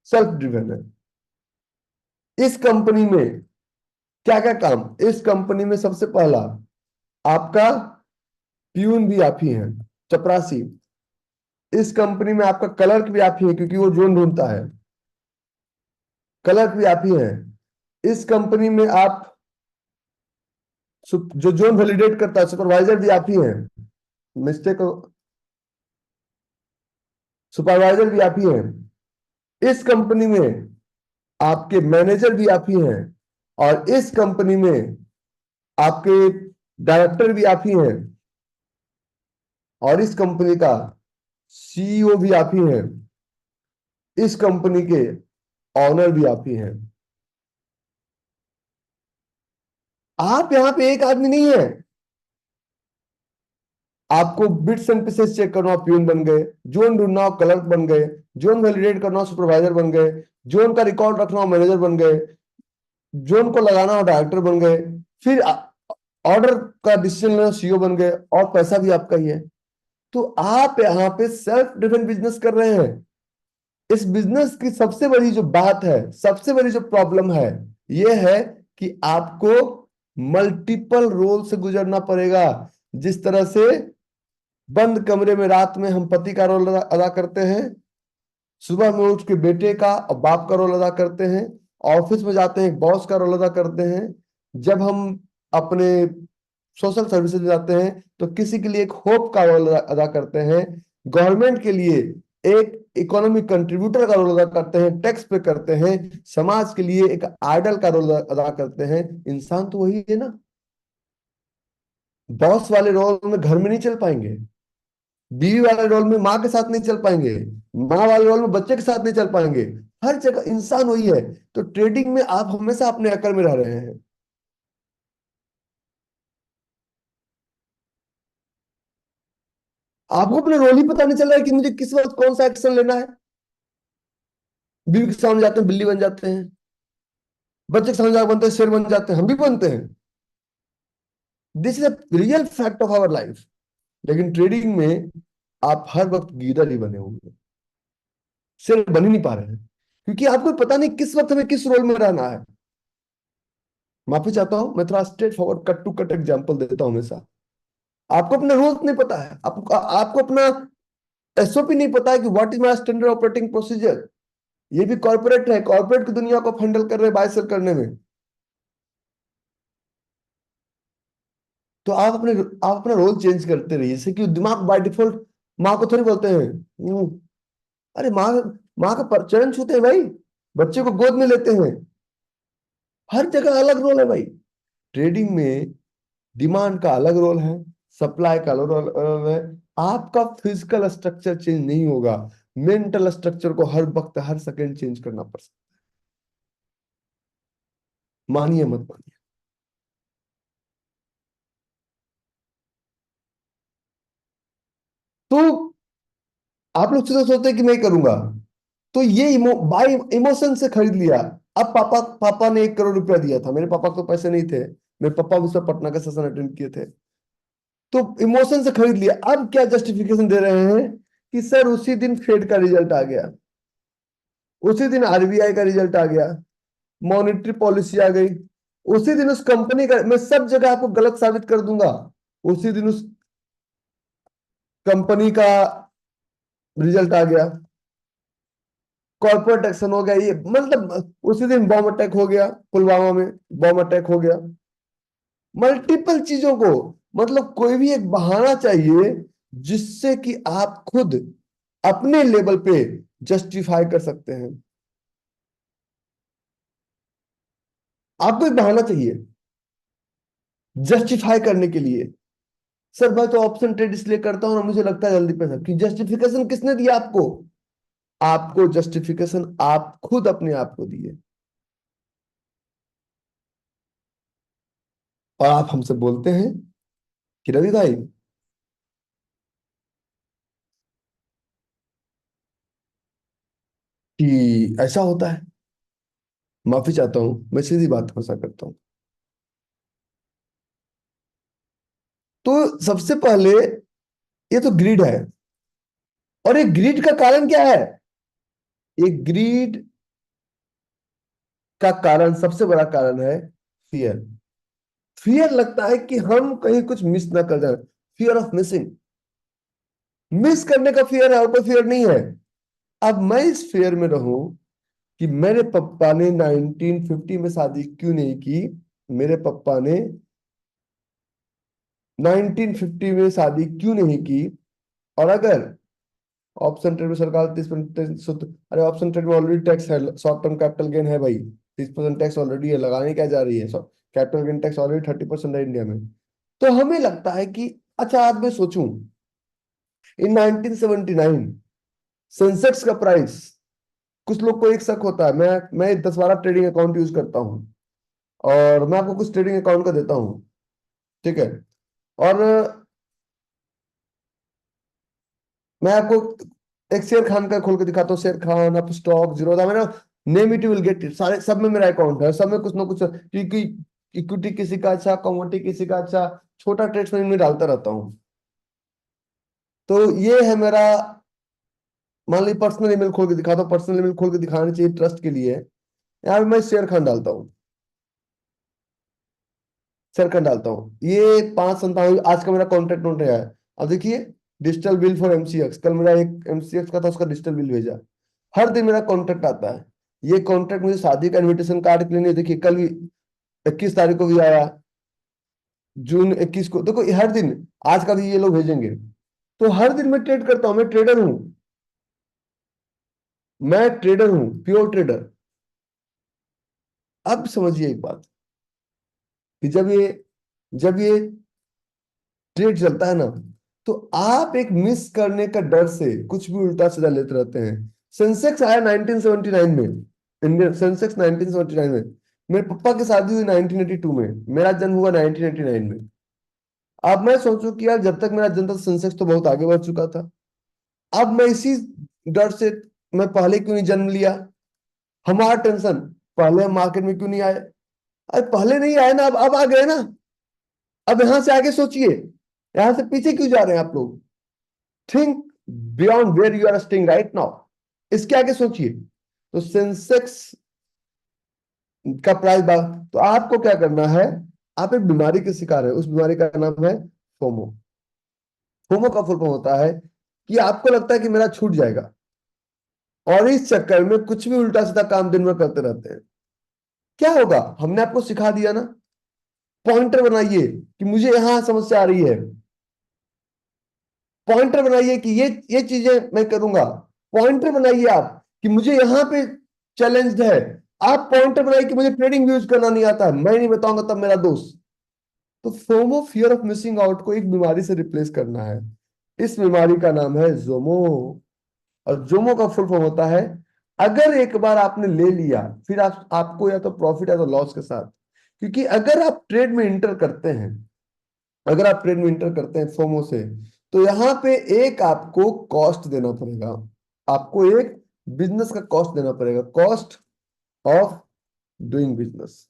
A: सेल्फ ड्रिवन है। इस कंपनी में क्या क्या काम? इस कंपनी में सबसे पहला, आपका प्यून भी आप ही हैं, चपरासी। इस कंपनी में आपका क्लर्क भी आप ही है, क्योंकि वो जोन ढूंढता है, क्लर्क भी आप ही है। इस कंपनी में आप जो जोन वैलिडेट करता है, सुपरवाइजर भी आप ही हैं। मिस्टेक, सुपरवाइजर भी आप ही हैं। इस कंपनी में आपके मैनेजर भी आप ही हैं। और इस कंपनी में आपके डायरेक्टर भी आप ही हैं। और इस कंपनी का सीईओ भी आप ही हैं। इस कंपनी के ऑनर भी आप ही हैं। आप यहां पे एक आदमी नहीं है। आपको बिट्स एंड पीसेस चेक करना हो, प्यून बन गए। जोन ढूंढना हो, क्लर्क बन गए। जोन वैलिडेट करना हो, सुपरवाइजर बन गए। जोन का रिकॉर्ड रखना हो, मैनेजर बन गए। जोन को लगाना हो, डायरेक्टर बन गए। फिर ऑर्डर का डिसीजन लेना, सीईओ बन गए, और पैसा भी आपका ही है। तो आप यहाँ पे सेल्फ ड्रिवन बिजनेस कर रहे हैं। इस बिजनेस की सबसे बड़ी जो बात है, सबसे बड़ी जो प्रॉब्लम है, ये है कि आपको मल्टीपल रोल से गुजरना पड़ेगा। जिस तरह से बंद कमरे में रात में हम पति का रोल अदा करते हैं, सुबह में उठ के बेटे का और बाप का रोल अदा करते हैं, ऑफिस में जाते हैं बॉस का रोल अदा करते हैं, जब हम अपने सोशल सर्विसेज में जाते हैं तो किसी के लिए एक होप का रोल अदा करते हैं, गवर्नमेंट के लिए एक इकोनॉमिक कंट्रीब्यूटर का रोल अदा करते हैं, टैक्स पे करते हैं, समाज के लिए एक आइडल का रोल अदा करते हैं। इंसान तो वही है ना। बॉस वाले रोल में घर में नहीं चल पाएंगे, बीवी वाले रोल में माँ के साथ नहीं चल पाएंगे, माँ वाले रोल में बच्चे के साथ नहीं चल पाएंगे। हर जगह इंसान वही है। तो ट्रेडिंग में आप हमेशा अपने अकड़ में रह रहे हैं। आपको अपने रोल ही पता नहीं चल रहा है कि मुझे किस वक्त कौन सा एक्शन लेना है। बीवी के सामने जाते हैं बिल्ली बन जाते हैं, बच्चे के सामने जाकर बनते हैं शेर बन जाते हैं, हम भी बनते हैं। This is a real fact of our life. लेकिन ट्रेडिंग में आप हर वक्त गीदड़ ही बने होंगे, शेर बन ही नहीं पा रहे हैं, क्योंकि आपको पता नहीं किस वक्त हमें किस रोल में रहना है। माफी चाहता हूं, मैं थोड़ा straightforward cut to cut example देता हूं हमेशा। आपको अपना रूल्स नहीं पता है, आपको अपना एसओपी नहीं पता है कि what is my standard operating procedure. ये भी कॉर्पोरेट है, कॉर्पोरेट की दुनिया को हैंडल कर रहे हैं बाय सेल करने में। तो आप अपना रोल चेंज करते रहिए, जैसे कि दिमाग बाय डिफॉल्ट माँ को थोड़ी बोलते हैं अरे माँ, माँ का चरण छूते हैं भाई, बच्चे को गोद में लेते हैं। हर जगह अलग रोल है भाई। ट्रेडिंग में डिमांड का अलग रोल है, सप्लाई का अलग रोल है। आपका फिजिकल स्ट्रक्चर चेंज नहीं होगा, मेंटल स्ट्रक्चर को हर वक्त हर सेकंड चेंज करना पड़ सकता है। मानिए मत मानिए। तो आप लोग सीधा सोचते हैं कि मैं करूंगा, तो ये बाई इमोशन से खरीद लिया। अब पापा पापा ने 1 करोड़ रुपया दिया था, मेरे पापा को तो पैसे नहीं थे, मेरे पापा भी सब पटना का सेशन अटेंड किए थे। तो इमोशन से खरीद लिया। अब क्या जस्टिफिकेशन दे रहे हैं कि सर उसी दिन फेड का रिजल्ट आ गया, उसी दिन आरबीआई का रिजल्ट आ गया, मॉनेटरी पॉलिसी आ गई, उसी दिन उस कंपनी का, मैं सब जगह आपको गलत साबित कर दूंगा। उसी दिन उस कंपनी का रिजल्ट आ गया, कॉर्पोरेट एक्शन हो गया, ये मतलब उसी दिन बॉम्ब अटैक हो गया, पुलवामा में बॉम्ब अटैक हो गया। मल्टीपल चीजों को, मतलब कोई भी एक बहाना चाहिए जिससे कि आप खुद अपने लेवल पे जस्टिफाई कर सकते हैं। आपको एक बहाना चाहिए जस्टिफाई करने के लिए। सर मैं तो ऑप्शन ट्रेड इसलिए करता हूं और मुझे लगता है जल्दी पैसा, कि जस्टिफिकेशन किसने दिया आपको? आपको जस्टिफिकेशन आप खुद अपने आप को दिए। और आप हमसे बोलते हैं कि रवि भाई कि ऐसा होता है। माफी चाहता हूं, मैं सीधी बात को ऐसा करता हूं। तो सबसे पहले ये तो ग्रीड है। और ये ग्रीड का कारण क्या है? ये ग्रीड का कारण, सबसे बड़ा कारण है फियर। फियर लगता है कि हम कहीं कुछ मिस ना कर जाए, फियर ऑफ मिसिंग। मिस करने का फियर है और कोई फियर नहीं है। अब मैं इस फियर में रहूं कि मेरे पापा ने 1950 में शादी क्यों नहीं की, मेरे पापा ने 1950 में शादी क्यों नहीं की। और अगर ऑप्शन ट्रेड में सरकार 30%, अरे ऑप्शन ट्रेड में ऑलरेडी टैक्स है, शॉर्ट टर्म कैपिटल गेन है भाई, 30% टैक्स ऑलरेडी है, लगाने क्या जा रही है? कैपिटल गेन टैक्स ऑलरेडी 30% है इंडिया में। तो हमें लगता है कि अच्छा, आज मैं सोचूं इन 1979 सेंसेक्स का प्राइस, कुछ लोग को एक शक होता है, मैं 10-12 ट्रेडिंग अकाउंट यूज करता हूं, और मैं आपको कुछ ट्रेडिंग अकाउंट का देता हूं, ठीक है? और मैं आपको एक शेर खान का खोल के दिखाता हूँ, शेर खान, अप स्टॉक, जीरोधा, मैंने name it, you will get it, सारे सब में मेरा अकाउंट है, सब में कुछ ना कुछ, क्योंकि इक्विटी किसी का अच्छा, कमोडिटी किसी का अच्छा, छोटा ट्रेड्स में डालता रहता हूँ। तो ये है मेरा, मान ली पर्सनल ईमेल खोल के दिखाता हूँ, पर्सनल ईमेल खोल के दिखाना चाहिए ट्रस्ट के लिए। यहाँ पे मैं शेर खान डालता हूँ, शेर खान डालता हूँ, ये 5 संतावन आज का मेरा कॉन्टेक्ट नोट है। अब देखिए, डिजिटल बिल फॉर एमसीएक्स, कल मेरा एक एमसीएक्स का था, उसका डिजिटल बिल भेजा। हर दिन मेरा कॉन्ट्रैक्ट आता है। ये कॉन्ट्रैक्ट मुझे शादी का इनविटेशन कार्ड के लिए नहीं, देखिए कल भी 21 तारीख को भी आया, जून 21 को, देखो हर दिन, आज का भी ये लोग भेजेंगे। तो हर दिन मैं ट्रेड करता हूँ, मैं ट्रेडर हूँ, मैं ट्रेडर हूँ, प्योर ट्रेडर। अब समझिए एक बात, कि जब ये ट्रेड चलता है ना, तो आप एक मिस करने का डर से कुछ भी उल्टा सीधा लेते रहते हैं। सेंसेक्स आया 1979 में, इंडियन सेंसेक्स 1979 में। मेरे पापा की शादी हुई 1982 में, मेरा जन्म हुआ 1989 में। अब मैं सोचूं कि यार जब तक मेरा जन्म था सेंसेक्स तो बहुत आगे बढ़ चुका था। अब मैं इसी डर से, मैं पहले क्यों नहीं जन्म लिया, हमारा टेंशन, पहले हम मार्केट में क्यों नहीं आए। अरे पहले नहीं आए ना, अब आ गए ना। अब यहां से आगे सोचिए, यहां से पीछे क्यों जा रहे हैं आप लोग। Think beyond where you are staying right now, इसके आगे सोचिए। तो सेंसेक्स का प्राइस तो आपको क्या करना है, आप एक बीमारी के शिकार है, उस बीमारी का नाम है फोमो। फोमो का फुल फॉर्म होता है कि आपको लगता है कि मेरा छूट जाएगा, और इस चक्कर में कुछ भी उल्टा सीधा काम दिन भर करते रहते हैं। क्या होगा, हमने आपको सिखा दिया ना, पॉइंटर बनाइए कि मुझे यहां समस्या आ रही है, पॉइंटर बनाइए कि ये चीजें मैं करूंगा, पॉइंटर बनाइए आप कि मुझे यहां पे चैलेंज है, आप पॉइंटर बनाइए कि मुझे ट्रेडिंग यूज करना नहीं आता है, मैं नहीं बताऊंगा तब मेरा दोस्त। तो FOMO, fear of missing out, को एक बीमारी से रिप्लेस करना है। इस बीमारी का नाम है जोमो। और जोमो का फुल फॉर्म होता है, अगर एक बार आपने ले लिया, फिर आपको या तो प्रॉफिट या तो लॉस के साथ। क्योंकि अगर आप ट्रेड में इंटर करते हैं, अगर आप ट्रेड में इंटर करते हैं फोमो से, तो यहां पे एक आपको कॉस्ट देना पड़ेगा, आपको एक बिजनेस का कॉस्ट देना पड़ेगा, कॉस्ट ऑफ डूइंग बिजनेस।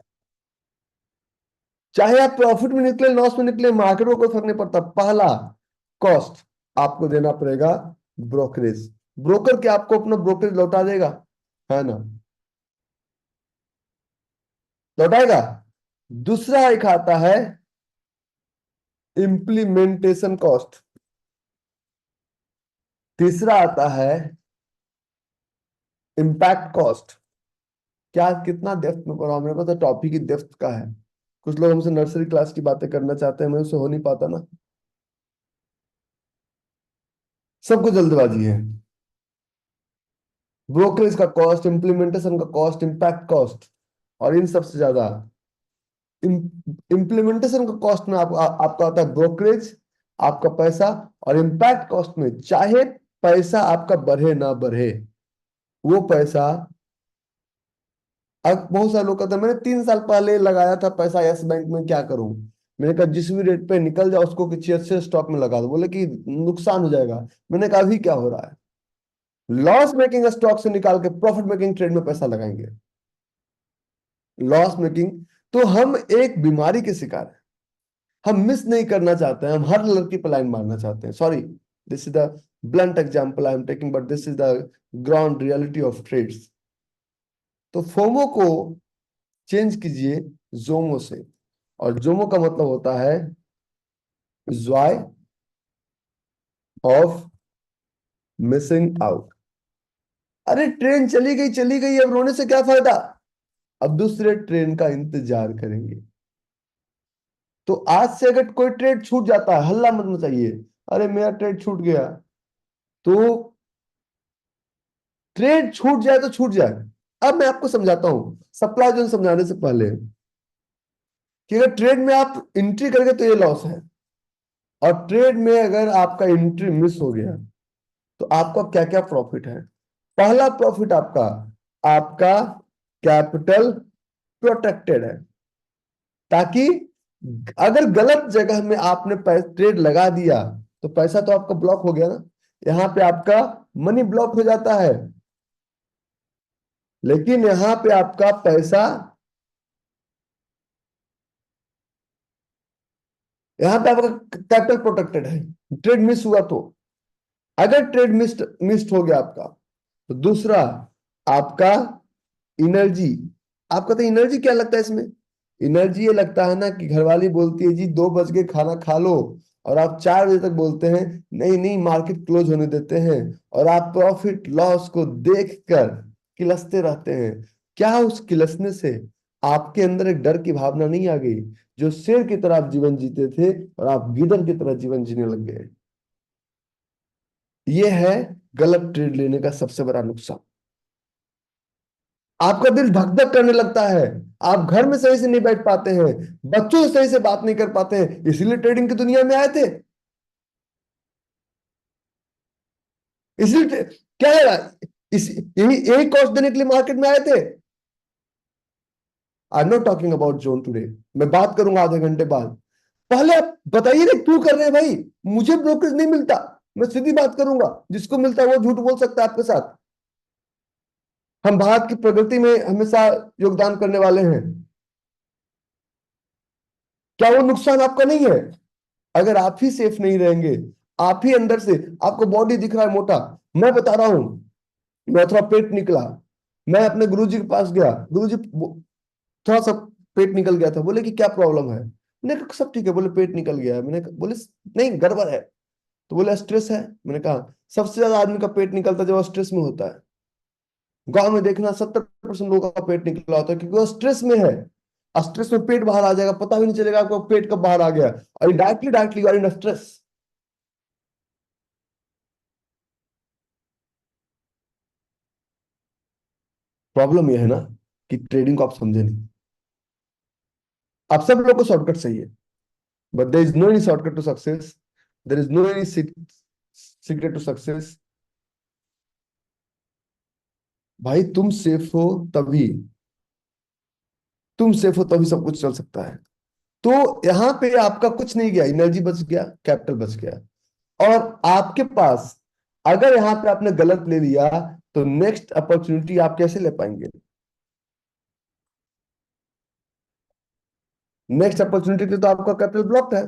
A: चाहे आप प्रॉफिट में निकले, लॉस में निकले, मार्केट को कोई फर्क नहीं पड़ता, पहला कॉस्ट आपको देना पड़ेगा ब्रोकरेज। ब्रोकर क्या आपको अपना ब्रोकरेज लौटा देगा, है ना, लौटाएगा। दूसरा एक आता है इंप्लीमेंटेशन कॉस्ट। तीसरा आता है इम्पैक्ट कॉस्ट। क्या कितना डेप्थ में पढ़ा, मेरे पास तो टॉपिक ही डेप्थ का है। कुछ लोग हमसे नर्सरी क्लास की बातें करना चाहते हैं, मैं उससे हो नहीं पाता ना, सबको जल्दबाजी है। ब्रोकरेज का कॉस्ट, इम्प्लीमेंटेशन का कॉस्ट, इम्पैक्ट कॉस्ट, और इन सबसे ज्यादा इम्प्लीमेंटेशन का कॉस्ट में आपका आता है ब्रोकरेज, आपका पैसा। और इम्पैक्ट कॉस्ट में चाहे पैसा आपका बढ़े ना बढ़े, वो पैसा, अब बहुत सारे लोग कहते हैं मैंने 3 साल पहले लगाया था पैसा यस बैंक में, क्या करूं। मैंने कहा जिस भी रेट पे निकल जाए उसको किसी अच्छे स्टॉक में लगा दो, बोले कि नुकसान हो जाएगा। मैंने कहा अभी क्या हो रहा है, लॉस मेकिंग स्टॉक से निकाल के प्रॉफिट मेकिंग ट्रेड में पैसा लगाएंगे, लॉस मेकिंग। तो हम एक बीमारी के शिकार हैं, हम मिस नहीं करना चाहते हैं, हम हर लड़की पर लाइन मारना चाहते हैं। Sorry, this is the blunt example I am taking, but this is the ground reality of trades. तो फोमो को चेंज कीजिए जोमो से, और जोमो का मतलब होता है जॉय ऑफ मिसिंग आउट। अरे ट्रेन चली गई, अब रोने से क्या फायदा, अब दूसरे ट्रेन का इंतजार करेंगे। तो आज से अगर कोई ट्रेड छूट जाता है, हल्ला मत मचाइए, अरे मेरा ट्रेड छूट गया। तो ट्रेड छूट जाए तो छूट जाए। अब मैं आपको समझाता हूं, सप्लाई जोन समझाने से पहले, कि अगर ट्रेड में आप एंट्री करेंगे तो ये लॉस है, और ट्रेड में अगर आपका एंट्री मिस हो गया तो आपका क्या क्या प्रॉफिट है। पहला प्रॉफिट आपका, आपका कैपिटल प्रोटेक्टेड है, ताकि अगर गलत जगह में आपने ट्रेड लगा दिया तो पैसा तो आपका ब्लॉक हो गया ना। यहाँ पे आपका मनी ब्लॉक हो जाता है। लेकिन यहाँ पे आपका पैसा, यहाँ पे आपका कैपिटल प्रोटेक्टेड है। ट्रेड मिस हुआ तो, अगर ट्रेड मिस्ड हो गया आपका, तो दूसरा आपका एनर्जी। आपका तो एनर्जी क्या लगता है इसमें? एनर्जी ये लगता है ना कि घरवाली बोलती है जी 2 बज के खाना खा लो, और आप 4 बजे तक बोलते हैं नहीं नहीं मार्केट क्लोज होने देते हैं, और आप प्रॉफिट लॉस को देखकर किलसते रहते हैं। क्या उस किलसने से आपके अंदर एक डर की भावना नहीं आ गई? जो शेर की तरह आप जीवन जीते थे और आप गिदड़ की तरह जीवन जीने लग गए। ये है गलत ट्रेड लेने का सबसे बड़ा नुकसान। आपका दिल धक धक करने लगता है, आप घर में सही से नहीं बैठ पाते हैं, बच्चों से सही से बात नहीं कर पाते हैं, इसीलिए ट्रेडिंग की दुनिया में आए थे। इसलिए क्या है, इस यही यही कॉस्ट देने के लिए मार्केट में आए थे। I am not talking about zone today, मैं बात करूंगा आधे घंटे बाद। पहले आप बताइए ना क्यों कर रहे हैं भाई? मुझे ब्रोकरेज नहीं मिलता, मैं सीधी बात करूंगा, जिसको मिलता है वो झूठ बोल सकता है आपके साथ। हम भारत की प्रगति में हमेशा योगदान करने वाले हैं। क्या वो नुकसान आपका नहीं है? अगर आप ही सेफ नहीं रहेंगे, आप ही अंदर से, आपको बॉडी दिख रहा है मोटा, मैं बता रहा हूं, मैं थोड़ा पेट निकला, मैं अपने गुरुजी के पास गया, गुरुजी थोड़ा सा पेट निकल गया था, बोले कि क्या प्रॉब्लम है? मैंने कहा सब ठीक है, बोले पेट निकल गया है। बोले नहीं गड़बड़ है, तो बोले स्ट्रेस है। मैंने कहा सबसे ज्यादा आदमी का पेट निकलता है जब वो स्ट्रेस में होता है। गांव में देखना 70% लोगों का पेट निकला होता है क्योंकि वो स्ट्रेस में है। स्ट्रेस में पेट बाहर आ जाएगा, पता भी नहीं चलेगा आपको पेट कब बाहर आ गया, और directly directly you are in stress. Problem यह है ना कि ट्रेडिंग को आप समझे नहीं। आप सब लोग को शॉर्टकट चाहिए, but there is no any shortcut to success, there is no any secret to success. भाई तुम सेफ हो तभी सब कुछ चल सकता है। तो यहां पे आपका कुछ नहीं गया, एनर्जी बच गया, कैपिटल बच गया, और आपके पास, अगर यहां पे आपने गलत ले लिया, तो नेक्स्ट अपॉर्चुनिटी आप कैसे ले पाएंगे? नेक्स्ट अपॉर्चुनिटी पे तो आपका कैपिटल ब्लॉक्ड है।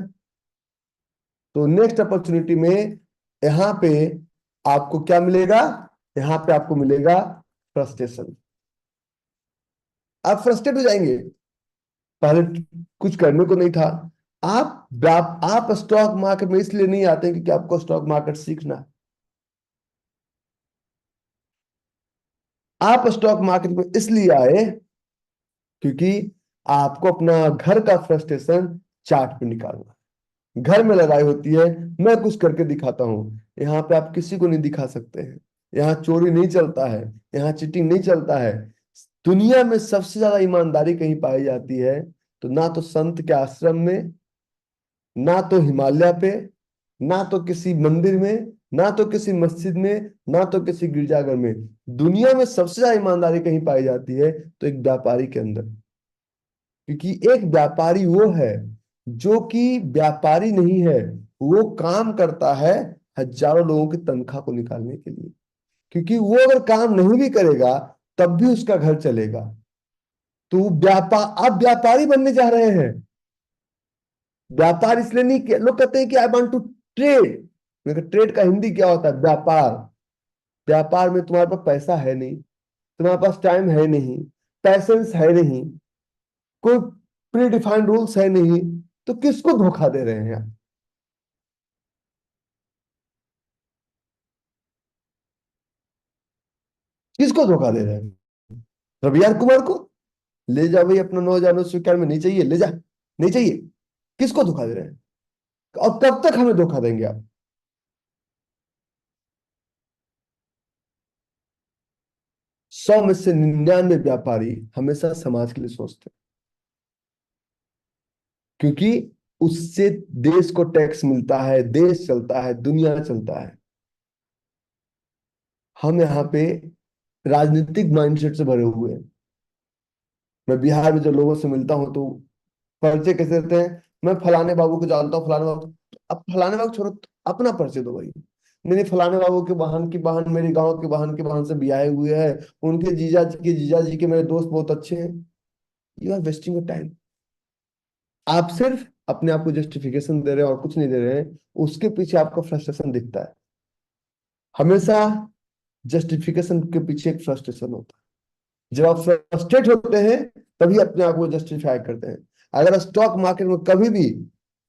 A: तो नेक्स्ट अपॉर्चुनिटी में यहां पे आपको क्या मिलेगा? यहां पे आपको मिलेगा फ्रस्ट्रेशन। आप फ्रस्ट्रेट हो जाएंगे, पहले कुछ करने को नहीं था। आप स्टॉक मार्केट में इसलिए नहीं आते क्योंकि आपको स्टॉक मार्केट सीखना है। आप स्टॉक मार्केट में इसलिए आए क्योंकि आपको अपना घर का फ्रस्ट्रेशन चार्ट पे निकालना है। घर में लड़ाई होती है, मैं कुछ करके दिखाता हूं। यहाँ पे आप किसी को नहीं दिखा सकते हैं। यहाँ चोरी नहीं चलता है, यहाँ चीटिंग नहीं चलता है। दुनिया में सबसे ज्यादा ईमानदारी कहीं पाई जाती है, तो ना तो संत के आश्रम में, ना तो हिमालय पे, ना तो किसी मंदिर में, ना तो किसी मस्जिद में, ना तो किसी गिरजाघर में। दुनिया में सबसे ज्यादा ईमानदारी कहीं पाई जाती है तो एक व्यापारी के अंदर। क्योंकि एक व्यापारी वो है जो कि व्यापारी नहीं है, वो काम करता है हजारों लोगों की तनख्वाह को निकालने के लिए। क्योंकि वो अगर काम नहीं भी करेगा तब भी उसका घर चलेगा। तो व्यापार, आप व्यापारी बनने जा रहे हैं। व्यापार इसलिए नहीं किया, लोग कहते हैं कि I want to trade. Trade का हिंदी क्या होता है? व्यापार। व्यापार में तुम्हारे पास पैसा है नहीं, तुम्हारे पास टाइम है नहीं, पैसेंस है नहीं, कोई प्री डिफाइंड रूल्स है नहीं, तो किसको धोखा दे रहे हैं आप? किसको धोखा दे रहे हैं? रवियार कुमार को ले जा भाई, अपना 9,000 स्वीकार में नहीं चाहिए, ले जा, नहीं चाहिए। किसको धोखा दे रहे हैं? और कब तक हमें धोखा देंगे आप? 100 में से 99 व्यापारी हमेशा समाज के लिए सोचते हैं, क्योंकि उससे देश को टैक्स मिलता है, देश चलता है, दुनिया चलता है। हम यहाँ पे राजनीतिक माइंडसेट से भरे हुए हैं। मैं बिहार में जो लोगों से मिलता हूं तो परिचय कैसे देते हैं? मैं फलाने बाबू को जानता हूँ, फलाने बाबू। अब फलाने बाबू छोड़ो, अपना परिचय दो भाई। मेरे फलाने बाबू के बहन की बहन मेरे गांव के बहन के बहन से ब्याहे हुए हैं, उनके जीजा जी के मेरे दोस्त बहुत अच्छे हैं। You are wasting your time. आप सिर्फ अपने आप को जस्टिफिकेशन दे रहे हैं और कुछ नहीं दे रहे हैं। उसके पीछे आपका फ्रस्ट्रेशन दिखता है। हमेशा जस्टिफिकेशन के पीछे एक फ्रस्ट्रेशन होता है। जब आप फ्रस्ट्रेट होते हैं तभी अपने आप को जस्टिफाई करते हैं। अगर स्टॉक मार्केट में कभी भी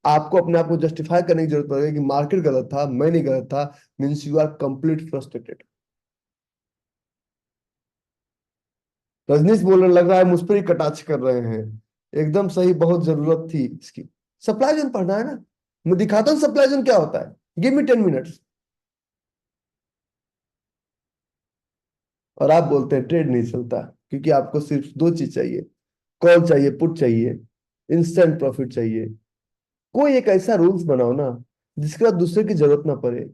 A: आपको अपने आप को जस्टिफाई करने की जरूरत पड़ेगी कि मार्केट गलत था, मैं नहीं गलत था, means you are complete frustrated. Rajneesh बोलने लग रहा है मुझ पर ही कटाक्ष कर रहे हैं। एकदम सही, बहुत जरूरत थी इसकी। सप्लाई जोन पढ़ना है ना, मैं दिखाता हूँ सप्लाई जोन क्या होता है। Give me 10 minutes. और आप बोलते हैं ट्रेड नहीं चलता, क्योंकि आपको सिर्फ दो चीज चाहिए, कॉल चाहिए, पुट चाहिए, इंस्टेंट प्रॉफिट चाहिए। कोई एक ऐसा रूल्स बनाओ ना जिसके बाद दूसरे की जरूरत ना पड़े।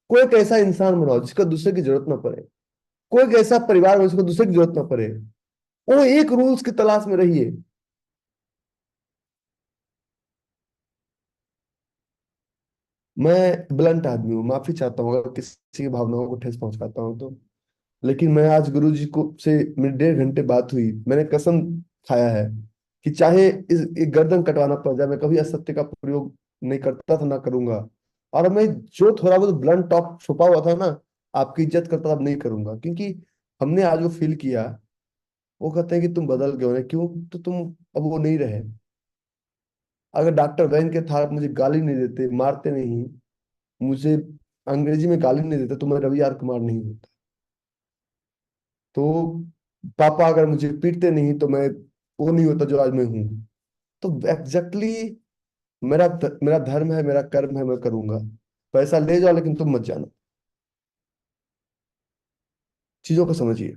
A: कोई एक ऐसा इंसान बनाओ जिसका दूसरे की जरूरत ना पड़े। कोई एक ऐसा परिवार हो जिसको दूसरे की जरूरत ना पड़े। वो एक रूल्स की तलाश में रहिए। मैं ब्लंट आदमी हूँ, माफी चाहता हूँ अगर किसी की भावनाओं को ठेस पहुंचाता हूँ तो। लेकिन मैं आज गुरु जी को से मेरी 1.5 घंटे बात हुई, मैंने कसम खाया है कि चाहे इस गर्दन कटवाना पड़ जाए, मैं कभी असत्य का प्रयोग नहीं करता था, ना करूंगा। और मैं जो थोड़ा बहुत ब्लंट टॉक छुपा हुआ था ना, आपकी इज्जत करता था, अब नहीं करूंगा। क्योंकि हमने आज वो फील किया। वो कहते हैं कि तुम बदल गए हो ना, क्यों? तो तुम अब वो नहीं रहे। अगर डॉक्टर वैन के था मुझे गाली नहीं देते, मारते नहीं, मुझे अंग्रेजी में गाली नहीं देते, तो मैं रवि आर कुमार नहीं होता। तो पापा अगर मुझे पीटते नहीं तो मैं वो नहीं होता जो आज मैं हूँ। तो एग्जैक्टली मेरा धर्म है, मेरा कर्म है, मैं करूंगा। पैसा ले जाओ लेकिन तुम मत जाना। चीजों को समझिए।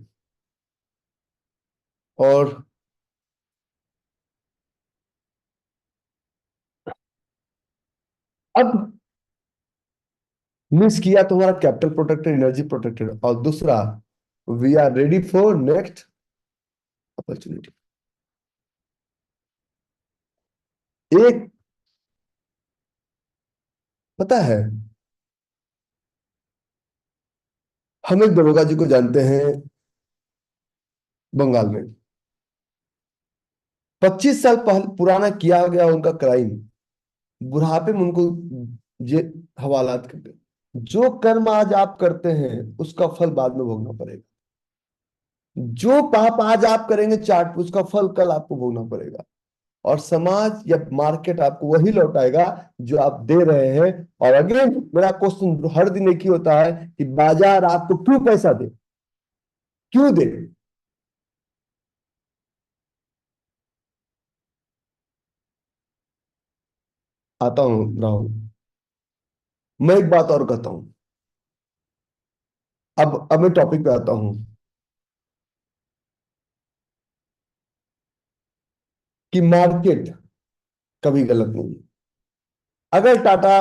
A: और अब मिस किया तो हमारा कैपिटल प्रोटेक्टेड, एनर्जी प्रोटेक्टेड, और दूसरा we are ready for next opportunity. एक, पता है, हम एक दरोगा जी को जानते हैं बंगाल में। 25 साल पहले पुराना किया गया उनका क्राइम, बुढ़ापे में उनको ये हवालात कर दे। जो कर्म आज आप करते हैं उसका फल बाद में भोगना पड़ेगा। जो पाप आज आप करेंगे चाट, उसका फल कल आपको भोगना पड़ेगा। और समाज या मार्केट आपको वही लौटाएगा जो आप दे रहे हैं। और अगेन मेरा क्वेश्चन हर दिन एक ही होता है कि बाजार आपको क्यों पैसा दे, क्यों दे? आता हूं राहुल, मैं एक बात और कहता हूं। अब मैं टॉपिक पे आता हूं कि मार्केट कभी गलत नहीं है। अगर टाटा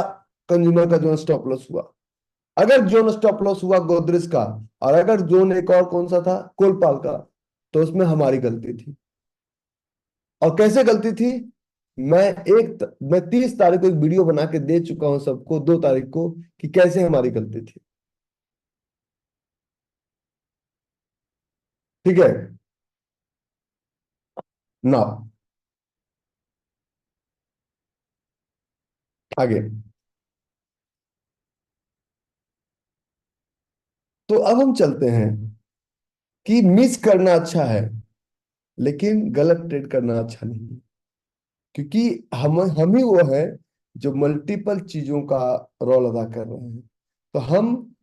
A: कंज्यूमर का जो स्टॉप लॉस हुआ, अगर जोन स्टॉप लॉस हुआ गोदरेज का, और अगर जोन एक और कौन सा था कोलपाल का, तो उसमें हमारी गलती थी। और कैसे गलती थी? मैं 30 तारीख को एक वीडियो बना के दे चुका हूं सबको, 2 तारीख को, कि कैसे हमारी गलती थी। ठीक है ना? आगे। तो अब हम चलते हैं कि मिस करना अच्छा है, लेकिन गलत ट्रेड करना अच्छा नहीं है। क्योंकि हम ही वो है जो मल्टीपल चीजों का रोल अदा कर रहे हैं। तो हम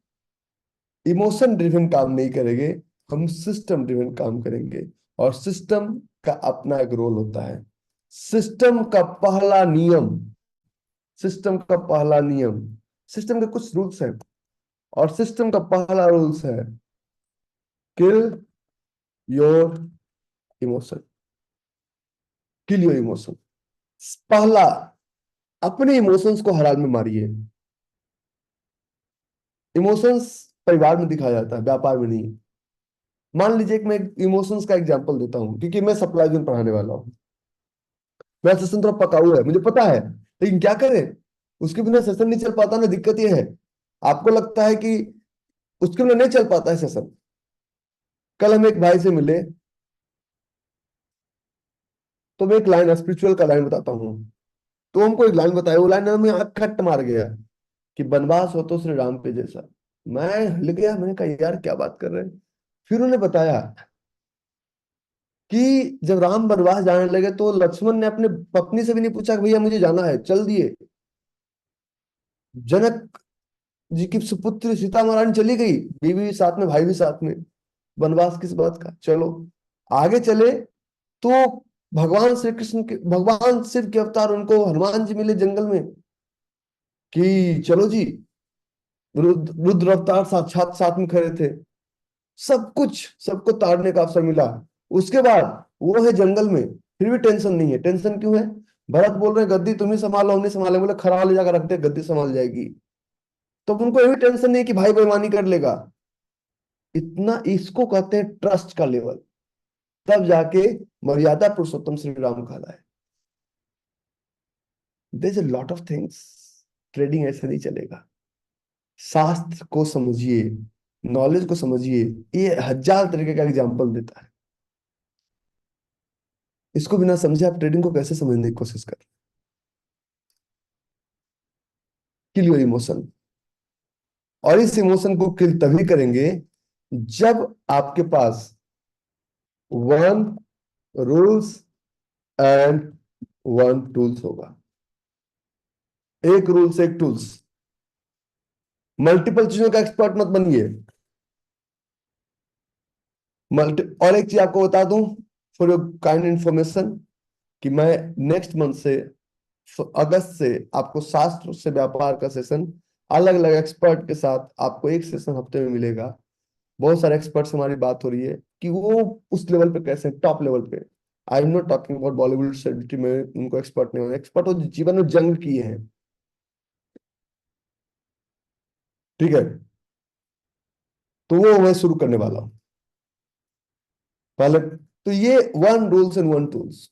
A: इमोशन ड्रिवन काम नहीं करेंगे, हम सिस्टम ड्रिवन काम करेंगे। और सिस्टम का अपना एक रोल होता है। सिस्टम का पहला नियम सिस्टम का पहला नियम सिस्टम के कुछ रूल्स हैं। और सिस्टम का पहला रूल्स है किल your emotion. Kill your emotion. पहला, अपने इमोशंस को हर हाल में मारिए। इमोशंस परिवार में दिखाया जाता है, व्यापार में नहीं। मान लीजिए कि मैं इमोशंस का एग्जांपल देता हूँ, क्योंकि मैं सप्लाई चेन पढ़ाने वाला हूँ। मेरा सेशन थोड़ा पका हुआ है, मुझे पता है, लेकिन क्या करें, उसके बिना सेशन नहीं चल पाता ना, दिक्कत ये है। आपको लगता है कि उसके लिए नहीं चल पाता है सेशन। कल हम एक भाई से मिले, तो मैं एक लाइन स्पिरिचुअल का लाइन बताता हूँ। तो हमको एक लाइन बताया, वो लाइन हमें आंख खट मार गया कि बनवास हो तो श्री राम पे जैसा। मैं हिल गया, मैंने कहा यार क्या बात कर रहे हैं। फिर उन्होंने बताया कि जब राम बनवास जाने लगे तो लक्ष्मण ने अपने पत्नी से भी नहीं पूछा कि भैया मुझे जाना है, चल दिए। जनक जी की सुपुत्री सीता महारानी चली गई, बीवी भी साथ में, भाई भी साथ में। वनवास किस बात का, चलो आगे चले। तो भगवान श्री कृष्ण के, भगवान शिव के अवतार उनको हनुमान जी मिले जंगल में कि चलो जी, रुद्र अवतार साक्षात साथ में खड़े थे। सब कुछ सबको ताड़ने का अवसर मिला। उसके बाद वो है जंगल में, फिर भी टेंशन नहीं है। टेंशन क्यों है? भरत बोल रहे हैं गद्दी तुम ही संभालो, हम नहीं संभाले। बोले खरा ले जाकर रखते, गद्दी संभाल जाएगी। तो उनको ये भी टेंशन नहीं कि भाई बेईमानी कर लेगा। इतना, इसको कहते हैं ट्रस्ट का लेवल। तब जाके मर्यादा पुरुषोत्तम श्री राम कहलाए। There is a lot of things. Trading ऐसे नहीं चलेगा। शास्त्र को समझिए, नॉलेज को समझिए। ये हजार तरीके का एग्जाम्पल देता है। इसको बिना समझे आप ट्रेडिंग को कैसे समझने की कोशिश कर? Kill your emotion. और इस इमोशन को किल तभी करेंगे जब आपके पास one rules and one tools होगा। एक रूल्स एक टूल्स। मल्टीपल चीजों का एक्सपर्ट मत बनिए। मल्टी, और एक चीज आपको बता दूं फॉर योर काइंड इंफॉर्मेशन, कि मैं नेक्स्ट मंथ से, अगस्त से, आपको शास्त्र से व्यापार का सेशन अलग अलग एक्सपर्ट के साथ आपको एक सेशन हफ्ते में मिलेगा। बहुत सारे एक्सपर्ट से हमारी बात हो रही है कि वो उस लेवल पे कैसे, टॉप लेवल पे। I am not talking about Bollywood celebrity में, उनको एक्सपर्ट नहीं होना। एक्सपर्ट वो जीवन में जंग किए हैं, ठीक है। तो वो मैं शुरू करने वाला हूँ पहले। तो ये one rules and one tools,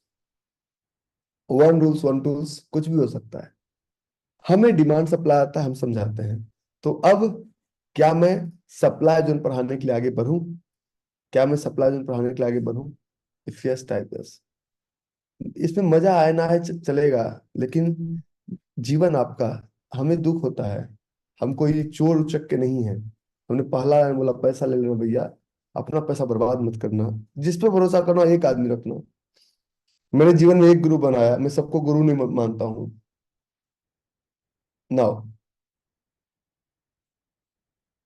A: one rules one tools कुछ भी हो सकता है। हमें डिमांड सप्लाई आता है, हम समझाते हैं। तो अब क्या मैं सप्लाई जोन बढ़ाने के लिए आगे बढ़ूं? क्या मैं सप्लाई जोन बढ़ाने के लिए आगे बढ़ूं? If yes type yes. इसमें मजा आए ना है चलेगा, लेकिन जीवन आपका, हमें दुख होता है। हम कोई चोर उचक के नहीं है। हमने पहला बोला पैसा ले लेना भैया, अपना पैसा बर्बाद मत करना। जिस पे भरोसा करना एक आदमी रखना। मैंने जीवन में एक गुरु बनाया, मैं सबको गुरु नहीं मानता हूँ। नाउ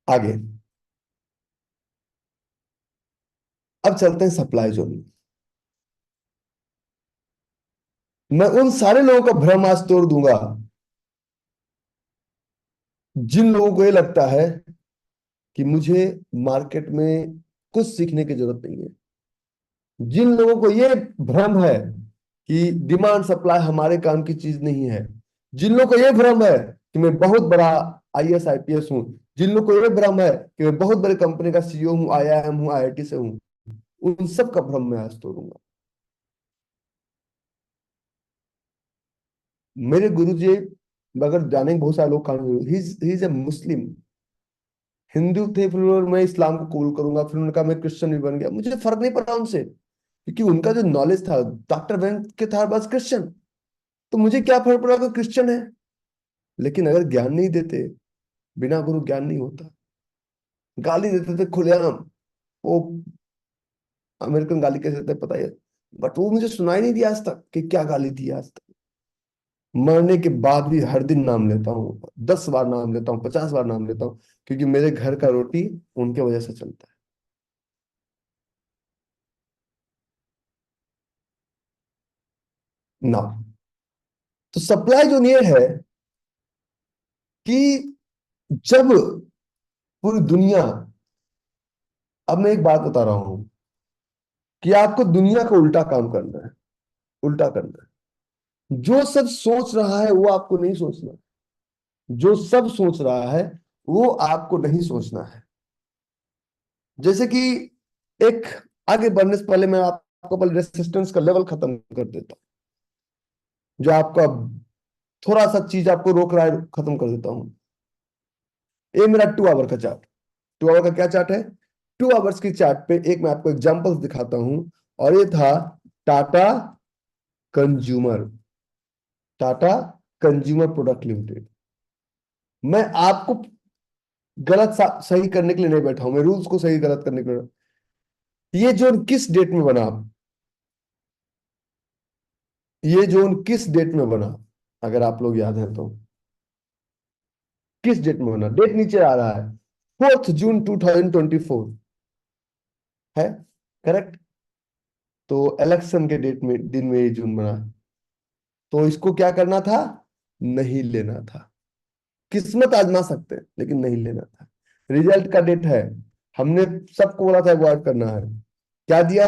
A: आगे, अब चलते हैं सप्लाई जोन में। मैं उन सारे लोगों का भ्रम आज तोड़ दूंगा जिन लोगों को ये लगता है कि मुझे मार्केट में कुछ सीखने की जरूरत नहीं है। जिन लोगों को ये भ्रम है कि डिमांड सप्लाई हमारे काम की चीज नहीं है। जिन लोगों को ये भ्रम है कि मैं बहुत बड़ा आईएएस आईपीएस हूं। जिन लोगों को ये भ्रम है कि मैं बहुत बड़ी कंपनी का सीईओ हूं, आईआईएम हूं, आईआईटी से हूं, उन सब का भ्रम मैं आज तोड़ूंगा। मेरे गुरुजी, अगर जाने के बहुत सारे लोग कानून, ही इज ए मुस्लिम। हिंदू थे, फिर मैं इस्लाम को कबूल करूंगा, फिर उनका मैं क्रिश्चियन भी बन गया। मुझे फर्क नहीं पड़ा उनसे, क्योंकि उनका जो नॉलेज था डॉक्टर बैंक के था, बस क्रिश्चियन। तो मुझे क्या फर्क पड़ा कि क्रिश्चियन है। लेकिन अगर ज्ञान नहीं देते, बिना गुरु ज्ञान नहीं होता। गाली देते थे खुलेआम। वो अमेरिकन गाली कैसे देते हैं, पता है। बट वो मुझे सुनाई नहीं दिया आज तक कि क्या गाली दी आज तक। मरने के बाद भी हर दिन नाम लेता हूँ, 10 बार नाम लेता हूँ, 50 बार नाम लेता हूँ, क्योंकि मेरे घर का रोटी उनके वजह से चलता है ना। तो सप्लाई जो ये है कि जब पूरी दुनिया, अब मैं एक बात बता रहा हूं कि आपको दुनिया का उल्टा काम करना है। उल्टा करना है। जो सब सोच रहा है वो आपको नहीं सोचना। जो सब सोच रहा है वो आपको नहीं सोचना है। जैसे कि एक, आगे बढ़ने से पहले मैं आपको पहले रेसिस्टेंस का लेवल खत्म कर देता हूं। जो आपका थोड़ा सा चीज आपको रोक रहा है, खत्म कर देता हूं। ये मेरा 2 आवर का चार्ट, 2 आवर का क्या चार्ट है, 2 आवर्स की चार्ट पे एक मैं आपको एग्जांपल्स दिखाता हूं। और ये था Tata consumer, Tata consumer product limited. मैं आपको सही करने के लिए नहीं बैठा हूं, मैं रूल्स को सही गलत करने के लिए। ये जोन किस डेट में बना, ये जोन किस डेट में बना, अगर आप लोग याद है तो किस डेट में बना, डेट नीचे आ रहा है, 4 जून 2024 है, करेक्ट। तो इलेक्शन के डेट में दिन में ये जून बना, तो इसको क्या करना था, नहीं लेना था। किस्मत आजमा सकते हैं लेकिन नहीं लेना था। रिजल्ट का डेट है, हमने सबको बोला था अवॉइड करना है, क्या दिया,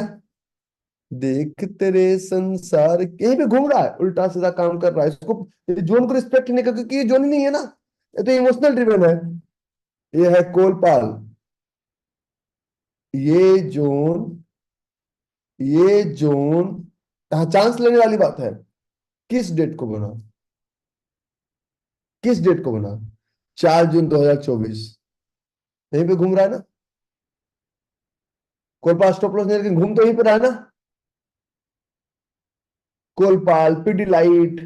A: देख तेरे संसार, यहीं पे घूम रहा है, उल्टा सीधा काम कर रहा है। इसको, ये जोन को रिस्पेक्ट नहीं कर, क्योंकि ये जोन ही नहीं है ना, ये तो इमोशनल ड्रिवन है। ये है कोलपाल, ये जोन, ये जोन, यहाँ चांस लेने वाली बात है। किस डेट को बना, किस डेट को बना, 4 जून 2024, यहीं पे घूम रहा है ना। कोलपाल स्टॉप लॉस नहीं, लेकिन घूम तो यहीं पे रहा है ना। कोलपाल, पिडिलाइट,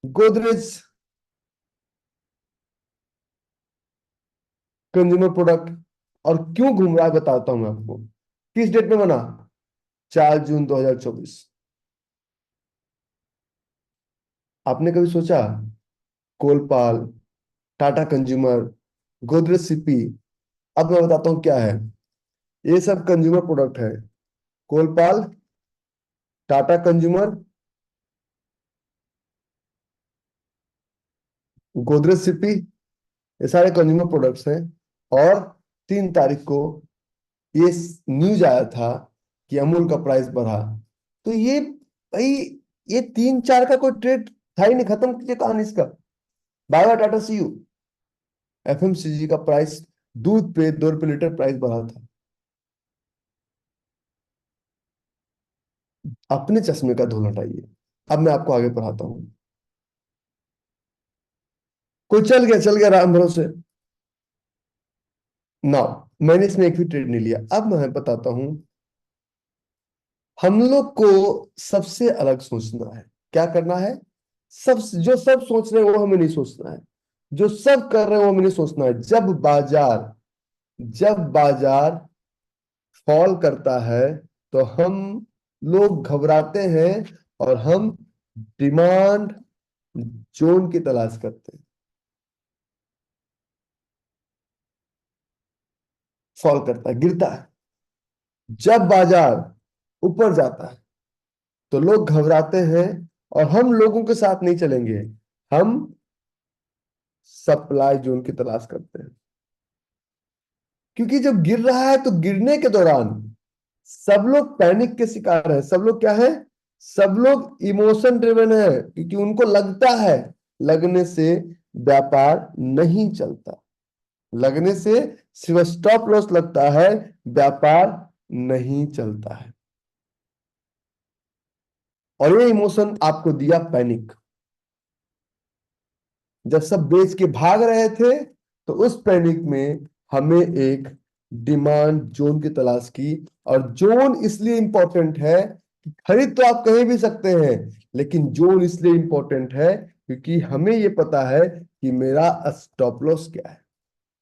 A: गोदरेज कंज्यूमर प्रोडक्ट, और क्यों घूम रहा है बताता हूं मैं आपको। किस डेट में बना, 4 जून 2024। आपने कभी सोचा, कोलपाल, टाटा कंज्यूमर, गोदरेज सीपी, अब मैं बताता हूं क्या है। ये सब कंज्यूमर प्रोडक्ट है, कोलपाल, टाटा कंज्यूमर, गोदरेज सीपी, ये सारे कंज्यूमर प्रोडक्ट्स हैं। और 3 तारीख को ये न्यूज आया था कि अमूल का प्राइस बढ़ा। तो ये भाई, ये 3 4 का कोई ट्रेड था ही नहीं, खत्म कीजिए कहानी इसका। Bye bye tata, see you. FMCG का प्राइस, दूध पे 2 रुपये लीटर प्राइस बढ़ा था। अपने चश्मे का धूल हटाइए। अब मैं आपको आगे पढ़ाता हूँ। कोई चल गया राम भरोसे। ना, मैंने इसमें एक भी ट्रेड नहीं लिया। अब मैं बताता हूं, हम लोग को सबसे अलग सोचना है। क्या करना है, सब जो सब सोच रहे हैं वो हमें नहीं सोचना है, जो सब कर रहे हैं वो हमें नहीं सोचना है। जब बाजार फॉल करता है तो हम लोग घबराते हैं, और हम डिमांड जोन की तलाश करते हैं। फॉल करता है, गिरता है। जब बाजार ऊपर जाता है तो लोग घबराते हैं, और हम लोगों के साथ नहीं चलेंगे, हम सप्लाई जोन की तलाश करते हैं। क्योंकि जब गिर रहा है तो गिरने के दौरान सब लोग पैनिक के शिकार है, सब लोग क्या है, सब लोग इमोशन ड्रिवन है, क्योंकि उनको लगता है, लगने से व्यापार नहीं चलता, लगने से सिर्फ स्टॉप लॉस लगता है, व्यापार नहीं चलता है। और ये इमोशन आपको दिया पैनिक। जब सब बेच के भाग रहे थे तो उस पैनिक में हमें एक डिमांड जोन की तलाश की। और जोन इसलिए इंपॉर्टेंट है कि खरीद तो आप कहीं भी सकते हैं, लेकिन जोन इसलिए इंपॉर्टेंट है क्योंकि हमें ये पता है कि मेरा स्टॉप लॉस क्या है।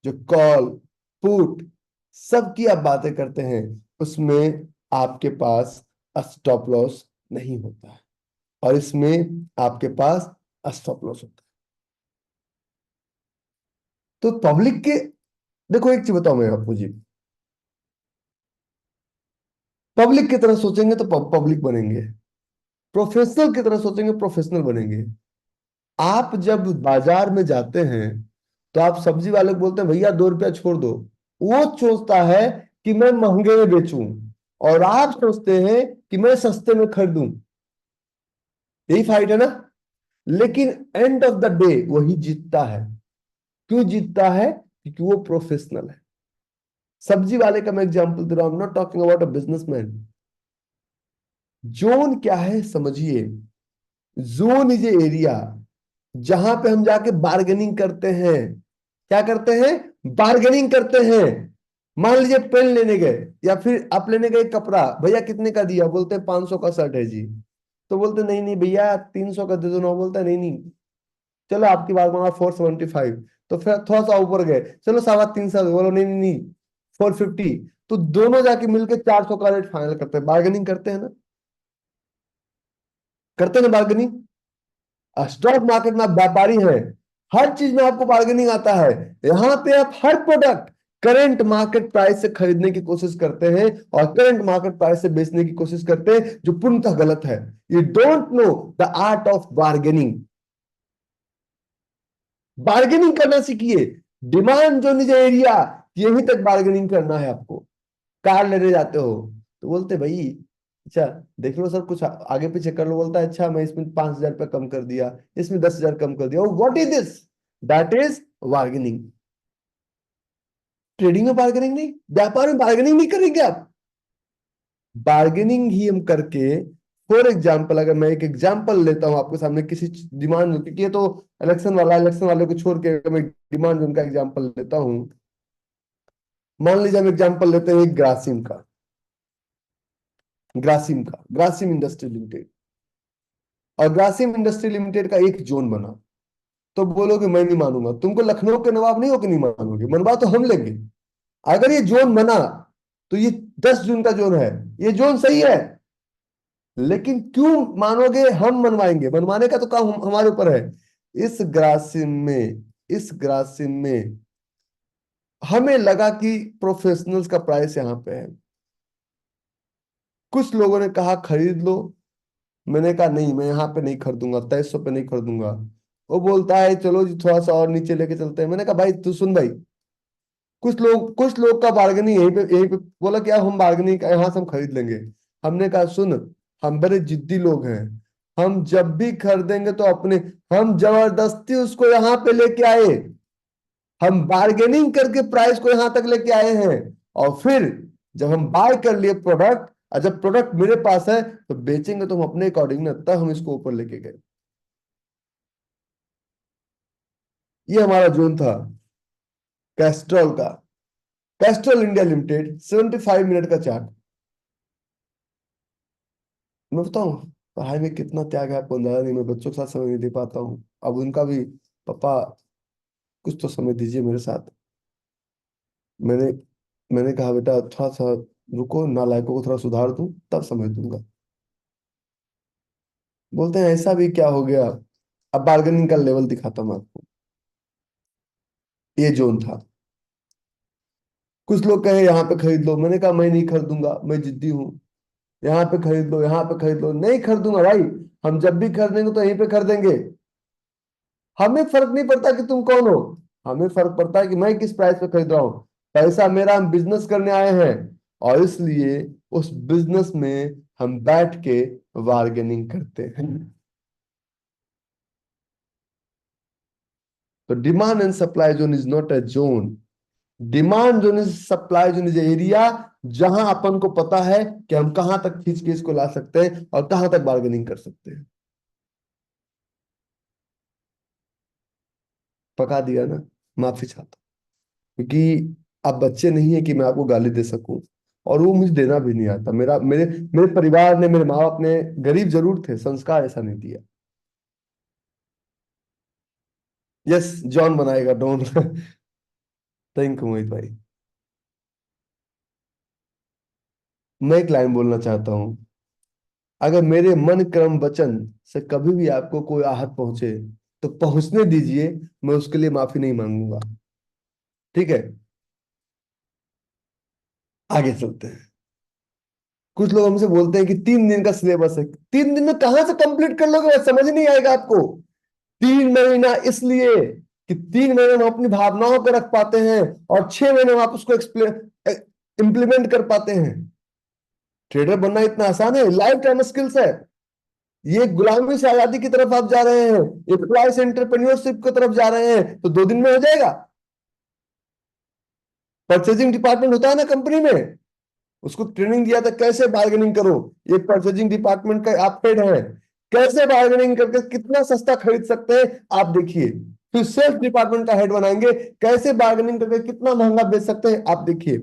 A: जो कॉल, पुट, सब की आप बातें करते हैं, उसमें आपके पास स्टॉप लॉस नहीं होता है, और इसमें आपके पास स्टॉप लॉस होता है। तो पब्लिक के, देखो एक चीज बताओ मैं आपको जी, पब्लिक की तरह सोचेंगे तो पब्लिक बनेंगे, प्रोफेशनल की तरह सोचेंगे प्रोफेशनल बनेंगे। आप जब बाजार में जाते हैं तो आप सब्जी वाले को बोलते हैं भैया 2 रुपया छोड़ दो, वो सोचता है कि मैं महंगे में बेचूं, और आप सोचते हैं कि मैं सस्ते में खरीदूं। यही फाइट है ना। लेकिन एंड ऑफ द डे वही जीतता है। क्यों जीतता है, क्योंकि वो प्रोफेशनल है। सब्जी वाले का मैं एग्जांपल दे रहा हूं, not talking about a businessman. Zone क्या है समझिए। जोन इज एरिया जहां पे हम जाके बार्गेनिंग करते हैं। क्या करते हैं, बार्गेनिंग करते हैं। मान लीजिए पेन लेने गए, या फिर आप लेने गए कपड़ा, भैया कितने का दिया, बोलते हैं 500 का शर्ट है जी। तो बोलते नहीं नहीं भैया 300 का दे दो ना, बोलता है नहीं नहीं, चलो आपकी बात माना 475। तो फिर थोड़ा सा ऊपर गए, चलो 350, बोलो नहीं नहीं नहीं 450। तो दोनों जाके मिलके 400 का रेट फाइनल करते हैं, बार्गेनिंग करते हैं ना, करते हैं ना बार्गेनिंग। स्टॉक मार्केट में आप व्यापारी हैं, हर चीज में आपको बार्गेनिंग आता है। यहाँ पे आप हर प्रोडक्ट करंट मार्केट प्राइस से खरीदने की कोशिश करते हैं और करंट मार्केट प्राइस से बेचने की कोशिश करते हैं, जो पूर्णतः गलत है। You don't know the art of bargaining. Bargaining करना सीखिए। डिमांड जोन इज एरिया, यहीं तक बार्गेनिंग करना है आपको। कार लेने जाते हो तो बोलते भाई अच्छा देख लो सर, कुछ आगे पीछे कर लो, बोलता है अच्छा मैं इसमें 5,000 रुपये कम कर दिया, इसमें 10,000 कम कर दिया, what is this, that is bargaining. Trading में बार्गेनिंग नहीं, व्यापार में बार्गेनिंग नहीं करेंगे आप। बार्गेनिंग ही हम करके, फॉर एग्जाम्पल अगर मैं एक एग्जाम्पल लेता हूं आपके सामने किसी डिमांड, क्योंकि ये तो इलेक्शन वाला, इलेक्शन वाले को छोड़ के मैं डिमांड जोन का एग्जाम्पल लेता हूं। मान लीजिए हम एग्जाम्पल लेते हैं ग्रासिम का, ग्रासिम इंडस्ट्री लिमिटेड। और ग्रासिम इंडस्ट्री लिमिटेड का एक जोन बना, तो बोलोगे मैं नहीं मानूंगा, तुमको लखनऊ के नवाब नहीं हो कि नहीं मानोगे, मनवा तो हम लेंगे। अगर ये जोन बना तो ये 10 जून का जोन है, ये जोन सही है, लेकिन क्यों मानोगे, हम मनवाएंगे, मनवाने का तो काम हमारे ऊपर है। इस ग्रासिम में हमें लगा कि प्रोफेशनल्स का प्राइस यहाँ पे है, कुछ लोगों ने कहा खरीद लो, मैंने कहा नहीं मैं यहाँ पे नहीं खरीदूंगा, 2300 पे नहीं खरीदूंगा। वो बोलता है चलो जी थोड़ा सा और नीचे लेके चलते हैं, मैंने कहा भाई तू सुन भाई, कुछ लोग का बार्गेनिंग यहीं पे बोला कि अब हम बार्गेनिंग यहाँ से हम खरीद लेंगे। हमने कहा सुन, हम बड़े जिद्दी लोग हैं, हम जब भी खरीदेंगे तो अपने, हम जबरदस्ती उसको यहाँ पे लेके आए, हम बार्गेनिंग करके प्राइस को यहाँ तक लेके आए हैं। और फिर जब हम बाय कर लिए प्रोडक्ट, और जब प्रोडक्ट मेरे पास है तो बेचेंगे तो हम अपने अकॉर्डिंग ना, तब हम इसको ऊपर लेके गए। ये हमारा जोन था कैस्ट्रॉल का, कैस्ट्रॉल इंडिया लिमिटेड, 75 मिनट का चार्ट। मैं बताऊं, पढ़ाई में कितना त्याग है आपको अंदाजा नहीं, मैं बच्चों के साथ समय नहीं दे पाता हूँ, अब उनका भी, पापा कुछ तो समय दीजिए मेरे साथ। मैंने मैंने कहा बेटा थोड़ा सा रुको, नालायकों को थोड़ा सुधार दूं तब समय दूंगा। बोलते हैं ऐसा भी क्या हो गया, अब बार्गेनिंग का लेवल दिखाता हूं आपको। ये जोन था। कुछ लोग कहे यहाँ पे खरीद लो, मैंने कहा मैं नहीं खरीदूंगा, मैं जिद्दी हूँ। यहाँ पे खरीद लो, यहाँ पे खरीद लो, नहीं खरीदूंगा भाई, हम जब भी खरीदेंगे तो यहीं पे खरीदेंगे। हमें फर्क नहीं पड़ता कि तुम कौन हो, हमें फर्क पड़ता है कि मैं किस प्राइस पे खरीद रहा हूँ। पैसा मेरा, हम बिजनेस करने आए हैं, और इसलिए उस बिजनेस में हम बैठ के बार्गेनिंग करते हैं। तो demand and supply zone is not a zone, demand zone is, supply zone is area, जहां अपन को पता है कि हम कहां तक खींच के इसको ला सकते हैं और कहां तक बार्गेनिंग कर सकते हैं। पका दिया ना, माफी चाहता हूं, क्योंकि आप बच्चे नहीं है कि मैं आपको गाली दे सकूं, और वो मुझे देना भी नहीं आता, मेरे मेरे परिवार ने, मेरे माँ बाप ने, गरीब जरूर थे, संस्कार ऐसा नहीं दिया। यस, जॉन बनाएगा डॉन। थैंक यू मोहित भाई। मैं एक लाइन बोलना चाहता हूँ, अगर मेरे मन कर्म वचन से कभी भी आपको कोई आहत पहुंचे तो पहुंचने दीजिए, मैं उसके लिए माफी नहीं मांगूंगा। ठीक है, आगे चलते हैं। कुछ लोग हमसे बोलते हैं कि 3 दिन का सिलेबस है, 3 दिन में कहां से कंप्लीट कर लोगे, बस समझ नहीं आएगा आपको। 3 महीना इसलिए कि 3 महीने में हम अपनी भावनाओं को रख पाते हैं, और 6 महीने में आप उसको इंप्लीमेंट कर पाते हैं। ट्रेडर बनना इतना आसान है, लाइफ टाइम स्किल्स है। ये गुलामी से आजादी की तरफ आप जा रहे हैं, एम्प्लॉय से एंटरप्रेन्योरशिप की तरफ जा रहे हैं, तो 2 दिन में हो जाएगा। परचेजिंग डिपार्टमेंट होता है ना कंपनी में, उसको ट्रेनिंग दिया था कैसे बार्गेनिंग करो, ये परचेजिंग डिपार्टमेंट का आप हेड है, कैसे बार्गेनिंग करके कितना सस्ता खरीद सकते हैं आप देखिए। फिर सेल्स डिपार्टमेंट का हेड बनाएंगे, कैसे बार्गेनिंग करके कितना महंगा बेच सकते हैं आप देखिए।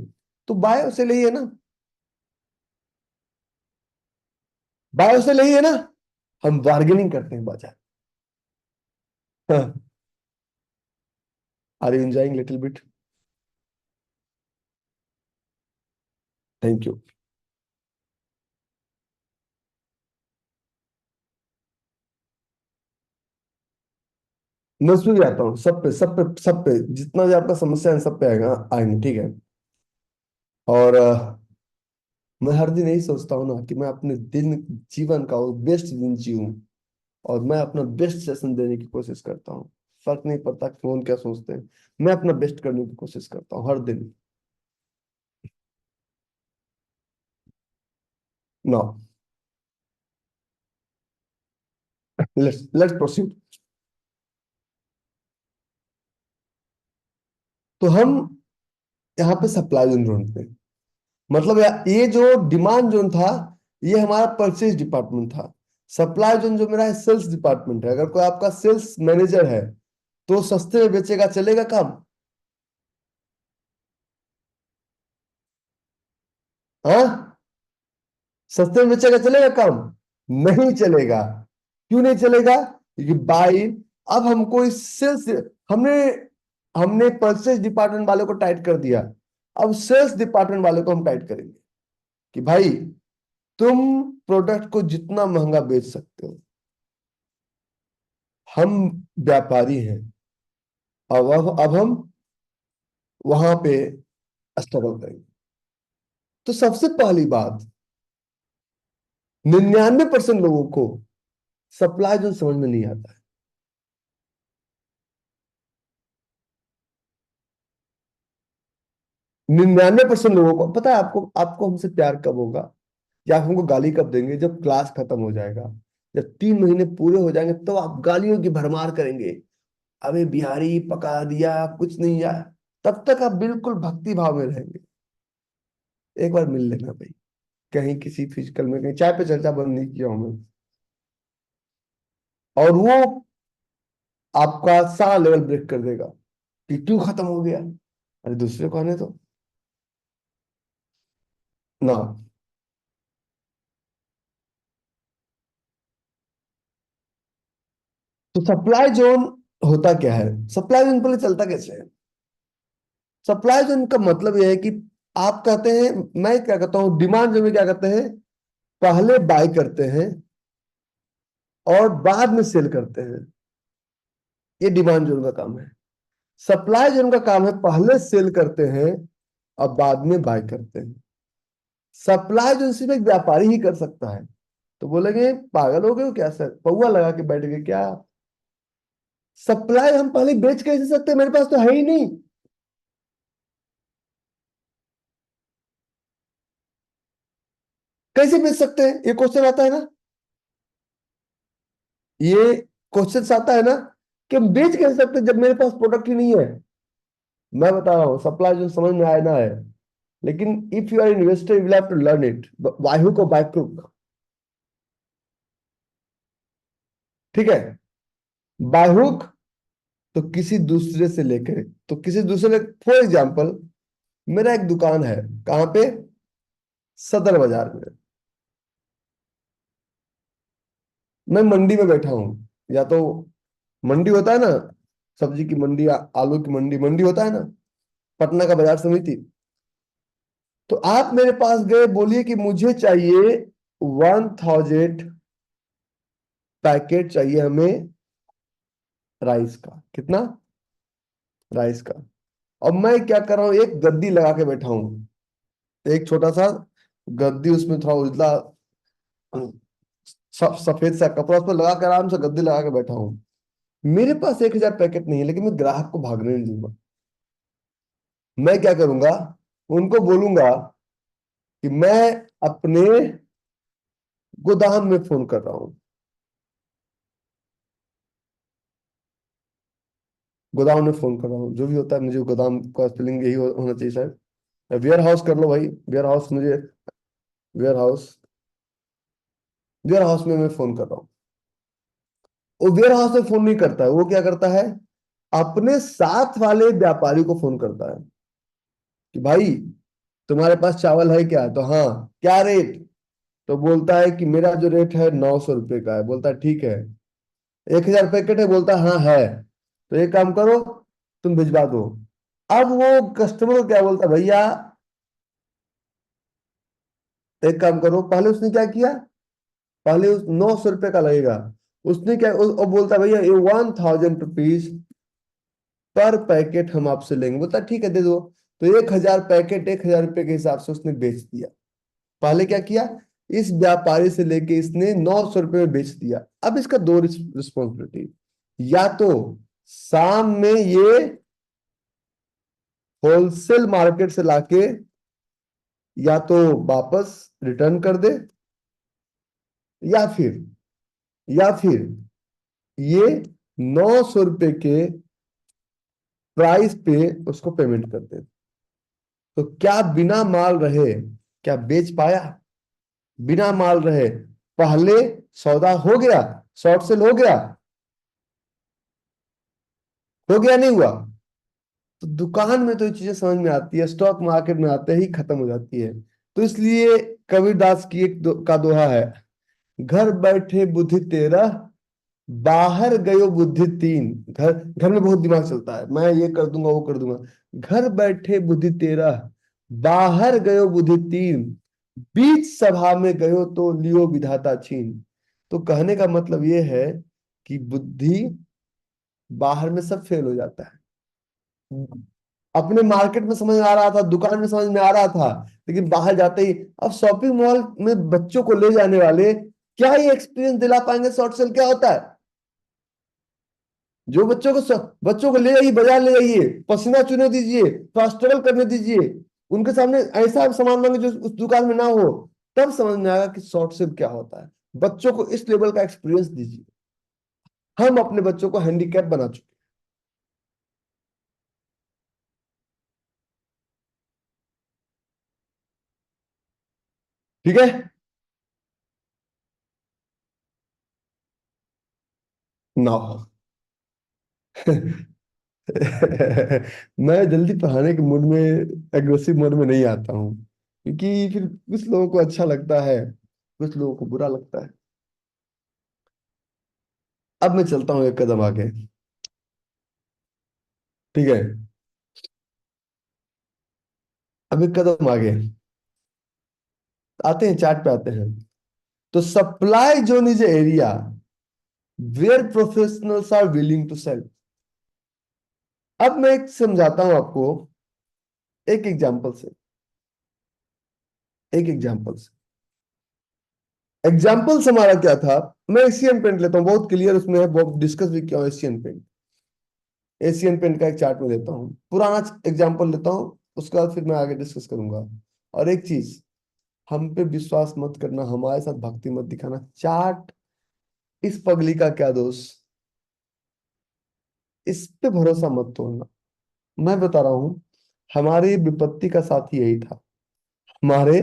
A: तो बायो से ले है ना, बायो से ले है ना, हम बार्गेनिंग करते हैं बाजार। Are you enjoying little bit? Thank you. मैं उसमें भी आता हूँ, सब पे सब पे सब पे, जितना भी आपका समस्या है सब पे आएगा, आएंगे, ठीक है। और मैं हर दिन यही सोचता हूँ ना कि मैं अपने दिन जीवन का वो बेस्ट दिन जीऊँ, और मैं अपना बेस्ट सेशन देने की कोशिश करता हूँ। फर्क नहीं पड़ता कि कौन क्या सोचते हैं, मैं अपना बेस्ट करने की कोशिश करता हूँ हर दिन। No, let's let's proceed. तो हम यहाँ पे सप्लाई जोन ढूंढते हैं। मतलब ये जो डिमांड जोन था, ये हमारा परचेज डिपार्टमेंट था। सप्लाई जोन जो मेरा है, सेल्स डिपार्टमेंट है। अगर कोई आपका सेल्स मैनेजर है तो सस्ते में बेचेगा, चलेगा काम? हाँ, सस्ते में बेचेगा, चलेगा काम? नहीं चलेगा। क्यों नहीं चलेगा? क्योंकि भाई, अब हमको इस सेल्स, हमने हमने परचेज डिपार्टमेंट वाले को टाइट कर दिया, अब सेल्स डिपार्टमेंट वाले को हम टाइट करेंगे कि भाई, तुम प्रोडक्ट को जितना महंगा बेच सकते हो, हम व्यापारी हैं। अब हम वहां पे स्ट्रगल करेंगे। तो सबसे पहली बात, 99% लोगों को सप्लाई जो समझ में नहीं आता है। 99% लोगों को पता है। आपको आपको हमसे प्यार कब होगा, या आप हमको गाली कब देंगे? जब क्लास खत्म हो जाएगा, जब 3 महीने पूरे हो जाएंगे, तो आप गालियों की भरमार करेंगे। अबे बिहारी पका दिया, कुछ नहीं यार। तब तक आप बिल्कुल भक्ति भाव में रहेंगे। एक बार मिल लेना भाई, कहीं किसी फिजिकल में, कहीं चाय पे चर्चा बंद नहीं किया हूं मैं। और वो आपका सारा लेवल ब्रेक कर देगा कि क्यों खत्म हो गया। अरे दूसरे को आने तो ना। तो सप्लाई जोन होता क्या है? सप्लाई जोन पहले चलता कैसे है? सप्लाई जोन का मतलब यह है कि आप कहते हैं, मैं क्या कहता हूं, डिमांड जोन में क्या करते हैं, पहले बाय करते हैं और बाद में सेल करते हैं। ये डिमांड जोन का काम है। सप्लाई जोन का काम है पहले सेल करते हैं और बाद में बाय करते हैं। सप्लाई जोन सिर्फ एक व्यापारी ही कर सकता है। तो बोलेंगे पागल हो गए हो क्या सर, पौवा लगा के बैठ गए क्या? सप्लाई हम पहले बेच कैसे सकते हैं? मेरे पास तो है ही नहीं। कैसे बेच सकते हैं? ये क्वेश्चन आता है ना, ये क्वेश्चन आता है ना, कि हम बेच कैसे सकते हैं जब मेरे पास प्रोडक्ट ही नहीं है। मैं बता रहा हूँ, सप्लाई जो समझ में आया ना है, लेकिन if you are investor you will have to learn it, by hook or by crook. ठीक है, बाय हुक तो किसी दूसरे से लेकर, तो किसी दूसरे, फॉर एग्जाम्पल मेरा एक दुकान है, कहाँ पे? सदर बाजार में। मैं मंडी में बैठा हूँ, या तो मंडी होता है ना, सब्जी की मंडी, आलू की मंडी, मंडी होता है ना, पटना का बाजार समिति। तो आप मेरे पास गए, बोलिए कि मुझे चाहिए 1000 पैकेट चाहिए हमें राइस का। कितना? राइस का। अब मैं क्या कर रहा हूँ, एक गद्दी लगा के बैठा हूँ, एक छोटा सा गद्दी, उसमें थोड़ा उजला सफेद सा कपड़ा उस पर लगा कर आराम से गद्दी लगा के बैठा हूँ। मेरे पास 1000 पैकेट नहीं है, लेकिन मैं ग्राहक को भागने नहीं दूंगा। मैं क्या करूंगा, उनको बोलूंगा कि मैं अपने गोदाम में फोन कर रहा हूँ। गोदाम में फोन कर रहा हूँ, जो भी होता है, मुझे गोदाम का स्पेलिंग यही होना चाहिए शायद। वेयर हाउस कर लो भाई, वेयर हाउस मुझे, वेयर हाउस, वेयर हाउस में मैं फोन कर रहा हूँ। वो वेयर हाउस में फोन नहीं करता है, वो क्या करता है, अपने साथ वाले व्यापारी को फोन करता है कि भाई तुम्हारे पास चावल है क्या, तो हाँ, क्या रेट। तो बोलता है कि मेरा जो रेट है 900 रुपये का है। बोलता है ठीक है। 1000 पैकेट है, बोलता है हाँ है। तो एक काम करो, तुम भिजवा दो। अब वो कस्टमर को क्या बोलता है, भैया एक काम करो, पहले उसने क्या किया, पहले उस 900 रुपये का लगेगा। उसने क्या और बोलता है भैया ये 1000 रुपीज पर पैकेट हम आपसे लेंगे। बोलता है ठीक है दे दो। तो 1000 पैकेट 1000 रुपये के हिसाब से उसने बेच दिया। पहले क्या किया, इस व्यापारी से लेके इसने 900 रुपये में बेच दिया। अब इसका दो रिस्पॉन्सिबिलिटी, या तो शाम में ये होलसेल मार्केट से लाके या तो वापस रिटर्न कर दे, या फिर या फिर ये 900 रुपये के प्राइस पे उसको पेमेंट कर दे। तो क्या बिना माल रहे क्या बेच पाया? बिना माल रहे पहले सौदा हो गया, शॉर्ट सेल हो गया नहीं हुआ। तो दुकान में तो ये चीजें समझ में आती है, स्टॉक मार्केट में आते ही खत्म हो जाती है। तो इसलिए कबीरदास की का दोहा है, घर बैठे बुद्धि तेरह, बाहर गयो बुद्धि तीन। घर घर में बहुत दिमाग चलता है, मैं ये कर दूंगा वो कर दूंगा। घर बैठे बुद्धि तेरह, बाहर गयो बुद्धि तीन, बीच सभा में गयो तो लियो विधाता छीन। तो कहने का मतलब ये है कि बुद्धि बाहर में सब फेल हो जाता है। अपने मार्केट में समझ में आ रहा था, दुकान में समझ में आ रहा था, लेकिन बाहर जाते ही, अब शॉपिंग मॉल में बच्चों को ले जाने वाले क्या ये एक्सपीरियंस दिला पाएंगे शॉर्ट सेल क्या होता है। जो बच्चों को ले जाइए, बाजार ले जाइए, पसीना चूने दीजिए, थोड़ा स्ट्रगल करने दीजिए, उनके सामने ऐसा सामान मांगे जो उस दुकान में ना हो, तब समझ में आएगा कि शॉर्ट सेल क्या होता है। बच्चों को इस लेवल का एक्सपीरियंस दीजिए। हम अपने बच्चों को हैंडीकैप बना चुके। ठीक है ना। मैं जल्दी पढ़ाने के मूड में, एग्रेसिव मूड में नहीं आता हूँ, क्योंकि फिर कुछ लोगों को अच्छा लगता है, कुछ लोगों को बुरा लगता है। अब मैं चलता हूँ एक कदम आगे। ठीक है, अब एक कदम आगे आते हैं, चार्ट पे आते हैं। तो supply zone is area where professionals are willing to sell. अब मैं एक समझाता हूं आपको, एक एग्जांपल से, एक एग्जांपल से। एग्जांपल्स हमारा क्या था, मैं एशियन पेंट लेता हूँ, बहुत क्लियर उसमें है, बहुत डिस्कस भी किया एशियन पेंट। एशियन पेंट का एक चार्ट में लेता हूँ, पुराना एग्जांपल लेता हूँ, उसके बाद फिर मैं आगे डिस्कस करूंगा। और एक चीज, हम पे विश्वास मत करना, हमारे साथ भक्ति मत दिखाना। चार्ट, इस पगली का क्या दोष, इस पे भरोसा मत तोड़ना। मैं बता रहा हूँ, हमारी विपत्ति का साथी यही था। हमारे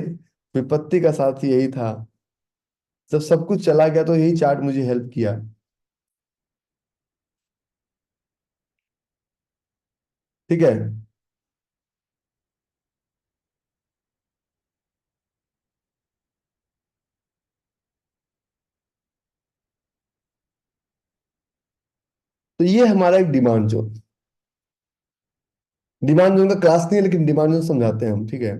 A: विपत्ति का साथी यही था। जब सब कुछ चला गया तो यही चार्ट मुझे हेल्प किया। ठीक है, तो ये हमारा एक डिमांड जोन, डिमांड जोन का क्लास नहीं है, लेकिन डिमांड जोन समझाते हैं हम। ठीक है,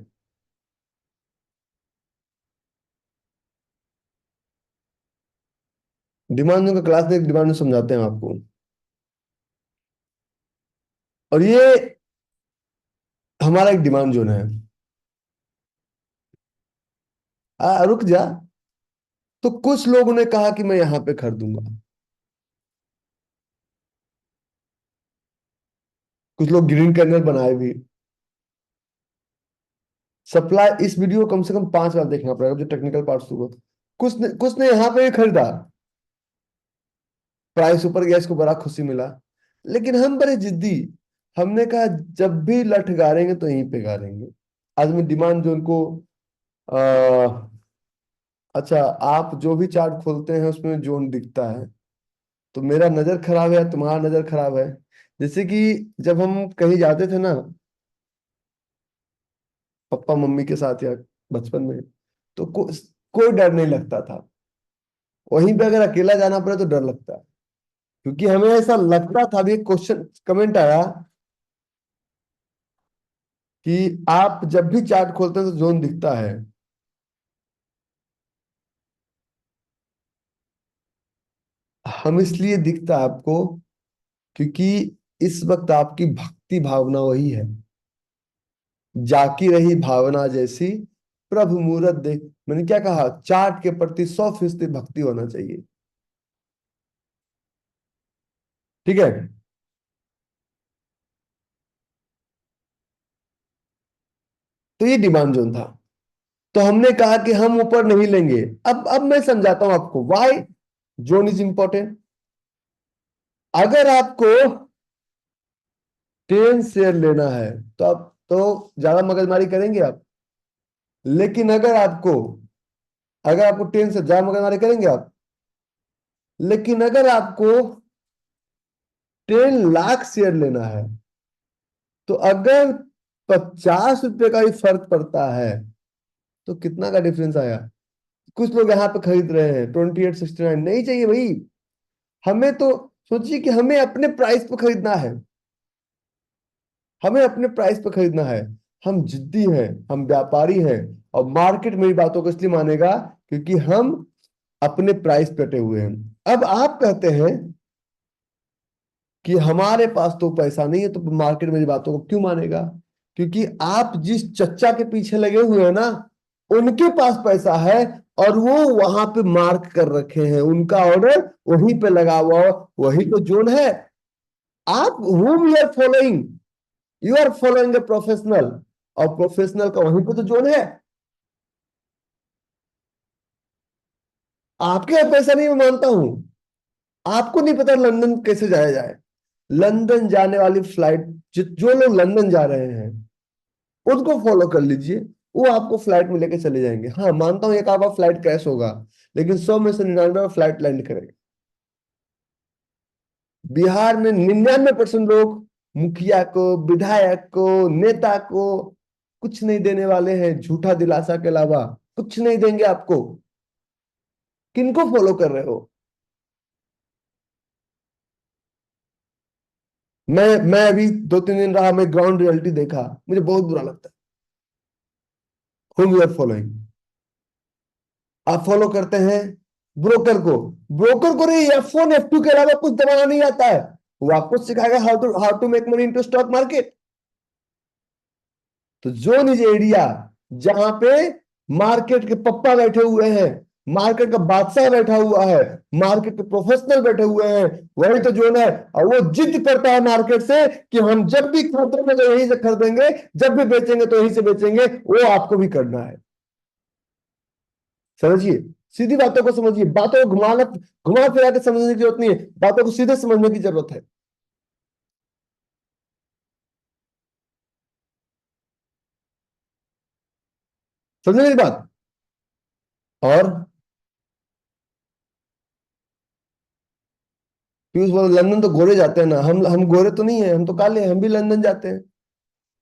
A: डिमांड जोन का क्लास नहीं, डिमांड जोन समझाते हैं आपको। और ये हमारा एक डिमांड जोन है। रुक जा। तो कुछ लोगों ने कहा कि मैं यहां पे खरीदूंगा, कुछ लोग ग्रीन कैंडल बनाए भी। सप्लाई, इस वीडियो को कम से कम 5 बार देखना पड़ेगा, जो टेक्निकल पार्ट्स होगा। कुछ ने यहाँ पे खरीदा, प्राइस ऊपर गया, इसको बड़ा खुशी मिला। लेकिन हम बड़े जिद्दी, हमने कहा जब भी लठ गाड़ेंगे तो यहीं पे गाड़ेंगे। आज मैं डिमांड जोन को आ, अच्छा, आप जो भी चार्ट खोलते हैं उसमें जोन दिखता है, तो मेरा नजर खराब है, तुम्हारा नजर खराब है। जैसे कि जब हम कहीं जाते थे ना, पापा मम्मी के साथ या बचपन में, तो कोई डर नहीं लगता था। वहीं पे अगर अकेला जाना पड़े तो डर लगता है, क्योंकि हमें ऐसा लगता था। अभी एक क्वेश्चन कमेंट आया कि आप जब भी चार्ट खोलते हैं तो जोन दिखता है। हम इसलिए दिखता है आपको क्योंकि इस वक्त आपकी भक्ति भावना वही है। जाकी रही भावना जैसी, प्रभु मूरत देख। मैंने क्या कहा, चार्ट के प्रति 100% भक्ति होना चाहिए। ठीक है। तो ये डिमांड जोन था। तो हमने कहा कि हम ऊपर नहीं लेंगे। अब मैं समझाता हूं आपको व्हाई जोन इज इंपॉर्टेंट। अगर आपको 10 शेयर लेना है तो आप तो ज्यादा मगजमारी करेंगे आप। लेकिन अगर आपको 10 से ज्यादा मगजमारी करेंगे आप। लेकिन अगर आपको 10 लाख शेयर लेना है, तो अगर 50 रुपए का ही फर्क पड़ता है, तो कितना का डिफरेंस आया। कुछ लोग यहाँ पे खरीद रहे हैं 2869, नहीं चाहिए भाई। हमें तो सोचिए कि हमें अपने प्राइस पे खरीदना है। हमें अपने प्राइस पे खरीदना है। हम जिद्दी हैं, हम व्यापारी हैं। और मार्केट मेरी बातों को इसलिए मानेगा क्योंकि हम अपने प्राइस पे अटे हुए हैं। अब आप कहते हैं कि हमारे पास तो पैसा नहीं है, तो मार्केट मेरी बातों को क्यों मानेगा। क्योंकि आप जिस चच्चा के पीछे लगे हुए हैं ना, उनके पास पैसा है। और वो वहां पे मार्क कर रखे हैं, उनका ऑर्डर वहीं पे लगा हुआ हो। वही तो जोन है। आप whom you are following, you are following a professional. और प्रोफेशनल का वहीं पे तो जोन है। आपके यहाँ पैसा नहीं, मैं मानता हूं। आपको नहीं पता लंदन कैसे जाया जाए। लंदन जाने वाली फ्लाइट, जो लोग लंदन जा रहे हैं उनको फॉलो कर लीजिए। वो आपको फ्लाइट में लेके चले जाएंगे। हाँ, मानता हूं एक आधा फ्लाइट क्रैश होगा, लेकिन 100 में से 99 फ्लाइट लैंड करेगा। बिहार में 99% लोग मुखिया को, विधायक को, नेता को कुछ नहीं देने वाले हैं, झूठा दिलासा के अलावा कुछ नहीं देंगे आपको। किनको फॉलो कर रहे हो। मैं अभी 2-3 दिन रहा, मैं ग्राउंड रियलिटी देखा, मुझे बहुत बुरा लगता है। Whom you are following. आप फॉलो करते हैं ब्रोकर को नहीं, F1 F2 के अलावा कुछ दबाना नहीं आता है। वो आपको सिखाएगा how to make money into stock market. तो जोन इज एरिया जहां पे मार्केट के पप्पा बैठे हुए हैं, मार्केट का बादशाह बैठा हुआ है, मार्केट के प्रोफेशनल बैठे हुए हैं। वही तो जोन है। और वो जिद करता है मार्केट से कि हम जब भी खरीदेंगे तो यहीं से खरीदेंगे, जब भी बेचेंगे तो यहीं से बेचेंगे। वो आपको भी करना है। समझिए, सीधी बातों को समझिए। बातों को घुमा फिरा के समझने की जरूरत नहीं है, बातों को सीधे समझने की जरूरत है। समझे मेरी बात। और पीयूष बोल, लंदन तो गोरे जाते हैं ना। हम गोरे तो नहीं है, हम तो काले हैं, हम भी लंदन जाते हैं।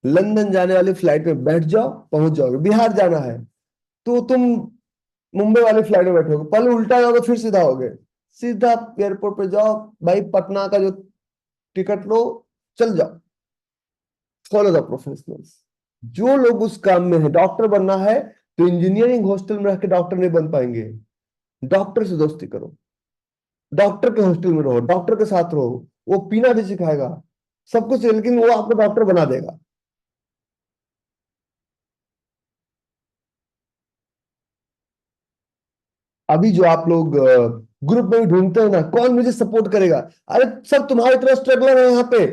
A: लंदन जाने वाली फ्लाइट में बैठ जाओ, पहुंच जाओगे। बिहार जाना है तो तुम मुंबई वाली फ्लाइट में बैठोगे, पहले उल्टा जाओगे फिर सीधा होगे। सीधा एयरपोर्ट पे जाओ भाई, पटना का जो टिकट लो, चल जाओ। Follow the professionals. जो लोग उस काम में है, डॉक्टर बनना है तो इंजीनियरिंग हॉस्टल में रह के डॉक्टर नहीं बन पाएंगे। डॉक्टर से दोस्ती करो, डॉक्टर के हॉस्टल में रहो, डॉक्टर के साथ रहो। वो पीना भी सिखाएगा, सब कुछ, लेकिन वो आपको डॉक्टर बना देगा। अभी जो आप लोग ग्रुप में भी ढूंढते हो ना, कौन मुझे सपोर्ट करेगा। अरे सब तुम्हारी तरह स्ट्रगलर है यहाँ पे,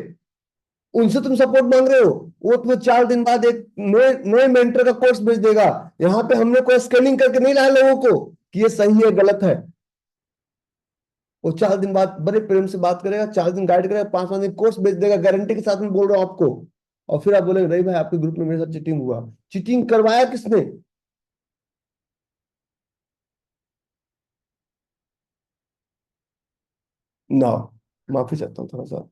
A: उनसे तुम सपोर्ट मांग रहे हो। वो तुम्हें 4 दिन बाद एक नए नए मेंटर का कोर्स भेज देगा। यहाँ पे हमने कोई स्कैनिंग करके नहीं लाया लोगों को कि ये सही है गलत है। वो 4 दिन बाद बड़े प्रेम से बात करेगा, 4 दिन गाइड करेगा, 5-5 दिन कोर्स भेज देगा, गारंटी के साथ में बोल रहा हूँ आपको। और फिर आप बोलेंगे नहीं भाई, आपके ग्रुप में मेरे साथ चीटिंग हुआ। चीटिंग करवाया किसने। ना, माफी चाहता हूँ थोड़ा सा।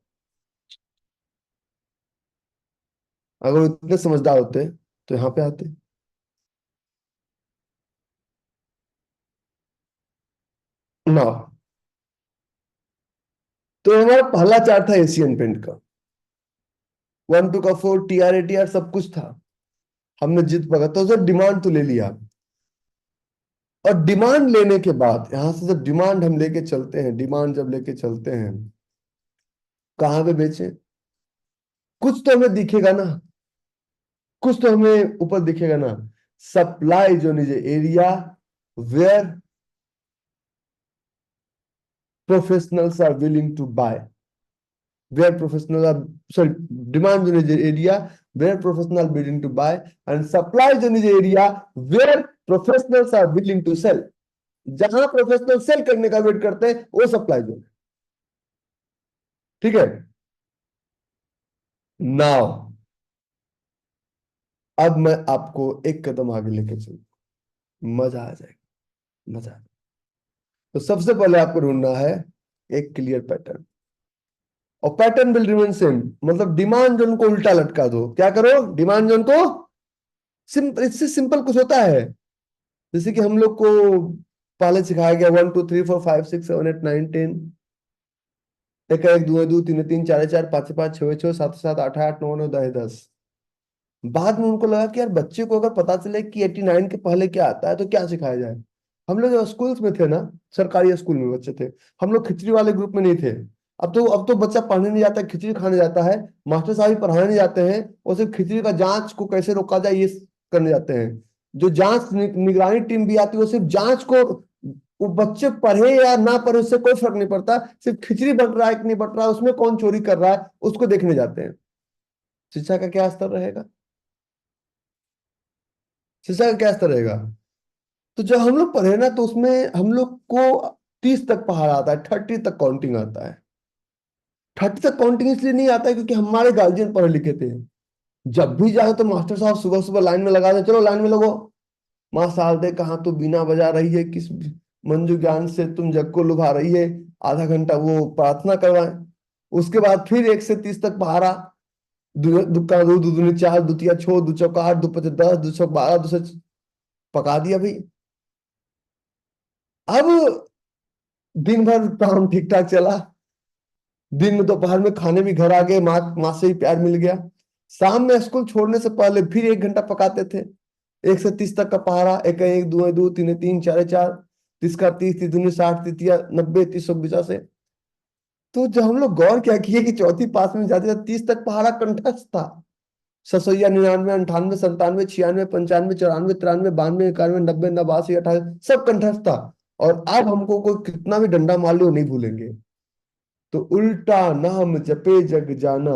A: अगर वो इतने समझदार होते तो यहाँ पे आते ना। तो हमारा पहला चार्ट था एशियन पेंट का, 1 2 का 4, TR ATR सब कुछ था। हमने जीत पकड़ा तो सर डिमांड तो ले लिया। और डिमांड लेने के बाद यहां से जब डिमांड हम लेके चलते हैं, डिमांड जब लेके चलते हैं, कहाँ पे बेचें? कुछ तो हमें दिखेगा ना, कुछ तो हमें ऊपर दिखेगा ना। सप्लाई जो नीचे area where professionals are willing to buy, where professional are, sorry, demand जो नीचे area where professional willing to buy, and supply जो नीचे area where professionals are willing to sell. जहां प्रोफेशनल सेल करने का वेट करते हैं वो सप्लाई जोन। ठीक है। नाउ अब मैं आपको एक कदम आगे लेके चलूं, मजा आ जाएगा, मजा आ जाएगा। तो सबसे पहले आपको ढूंढना है एक क्लियर पैटर्न, और पैटर्न विल रिमेन सेम। मतलब डिमांड जोन को उल्टा लटका दो। क्या करो? डिमांड जोन को सिंपल, इससे सिंपल कुछ होता है? जैसे कि हम लोग को पहले सिखाया गया 1 2 3 4 5 6 7 8 9 10, एक एक दो दो तीन तीन चार चार पांच पांच छह छह सात सात आठ आठ नौ नौ 10 10। बाद में उनको लगा कि यार बच्चे को अगर पता चले कि 89 के पहले क्या आता है तो क्या सिखाया जाए। हम लोग जब स्कूल्स में थे ना, सरकारी स्कूल में बच्चे थे, हम लोग खिचड़ी वाले ग्रुप में नहीं थे। अब तो बच्चा पढ़ने नहीं जाता है, खिचड़ी खाने जाता है। मास्टर साहब ही पढ़ाने नहीं जाते हैं, वो सिर्फ खिचड़ी का जांच को कैसे रोका जाए ये करने जाते हैं। जो जांच निगरानी टीम भी आती है वो सिर्फ जांच को, वो बच्चे पढ़े या ना पढ़े उससे कोई फर्क नहीं पड़ता, सिर्फ खिचड़ी बट रहा है कि नहीं बट रहा है, उसमें कौन चोरी कर रहा है उसको देखने जाते हैं। शिक्षा का क्या स्तर रहेगा? शिक्षा का क्या स्तर रहेगा? तो जब हम लोग पढ़े ना तो उसमें हम लोग को 30 तक पहाड़ आता है, 30 तक काउंटिंग आता है। 30 तक काउंटिंग इसलिए नहीं आता है क्योंकि हमारे गार्जियन पढ़े लिखे थे। जब भी जाओ तो मास्टर साहब सुबह सुबह लाइन में लगा दे, चलो लाइन में लगो। माँ साल दे कहाँ तू बीना बजा रही है, किस मंजू ज्ञान से तुम जग को लुभा रही है। आधा घंटा वो प्रार्थना करवाए, उसके बाद फिर 1 से 30 तक पहाड़ा। दुक्का दो, दो दूनी चार, दुतिया छो, दो चौका आठ, दो पचे 10, दो चौक 12, दो से पका दिया भाई। अब दिन भर काम ठीक ठाक चला, दिन में दोपहर में खाने भी घर आ गए, माँ माँ से ही प्यार मिल गया। शाम में स्कूल छोड़ने से पहले फिर 1 घंटा पकाते थे। 1 से 30 तक का पहाड़ा, एक एक दो दो तीन तीन चार चार, 30 का 30, 30 दूनी 60, तितिया 90, 30 150 से। तो जब हम लोग गौर क्या किए कि चौथी पास में जाते 30 तक पहाड़ा कंठस्थ था। ससोईया 99 98 97 96 95 94 93 92 91 90 89 88 सब कंठस्थ था। और अब हमको कोई कितना भी डंडा मार ले वो नहीं भूलेंगे। तो उल्टा नाम जपे जग जाना,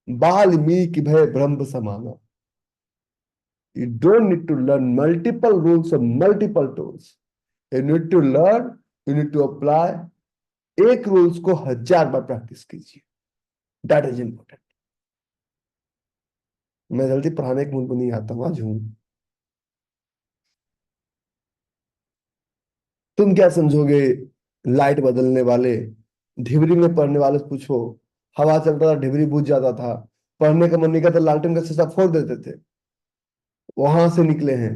A: बाल्मीकि भय ब्रह्म समाना। You don't need to learn multiple rules or multiple tools. You need to learn, you need to apply। एक रूल्स को 1000 बार प्रैक्टिस कीजिए, दैट इज इंपॉर्टेंट। मैं जल्दी पढ़ाने के मूड में नहीं आता हूँ, आज हूँ। तुम क्या समझोगे? लाइट बदलने वाले, ढिबरी में पढ़ने वाले से पूछो। हवा चलता था, ढिबरी बुझ जाता था, पढ़ने का मन नहीं करता, लालटेन का शीशा फोड़ देते थे। वहां से निकले हैं।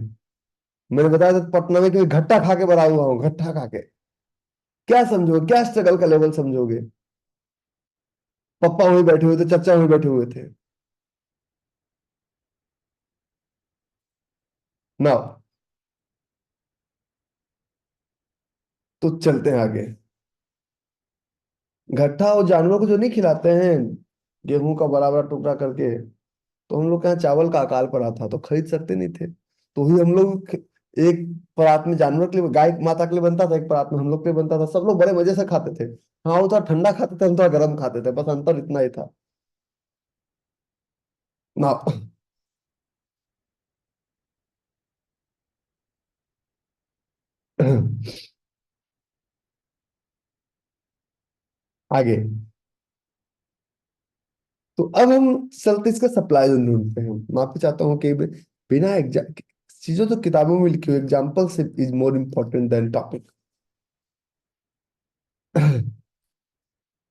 A: मैंने बताया था पटना में कि घट्टा खा के बड़ा हुआ हूँ, घट्टा खा के। क्या समझोगे? क्या स्ट्रगल का लेवल समझोगे? पापा वहीं बैठे हुए थे, चाचा वहीं बैठे हुए थे ना। तो चलते हैं आगे। घट्टा वो जानवरों को जो नहीं खिलाते हैं, गेहूं का बड़ा बड़ा टुकड़ा करके। तो हम लोग के यहाँ चावल का अकाल पड़ा था तो खरीद सकते नहीं थे, तो ही हम लोग एक परात में जानवर के लिए, गाय माता के लिए बनता था, एक परात में हम लोग के लिए बनता था। सब लोग बड़े मजे से खाते थे। हाँ वो थोड़ा ठंडा खाते थे, हम थोड़ा गर्म खाते थे, बस अंतर इतना ही था ना। आगे। तो अब हम चलते इसका सप्लाई ढूंढते हैं। मैं आपको चाहता हूँ कि बिना चीजों तो किताबों में लिखी हुई, एग्जाम्पल से is more important then topic.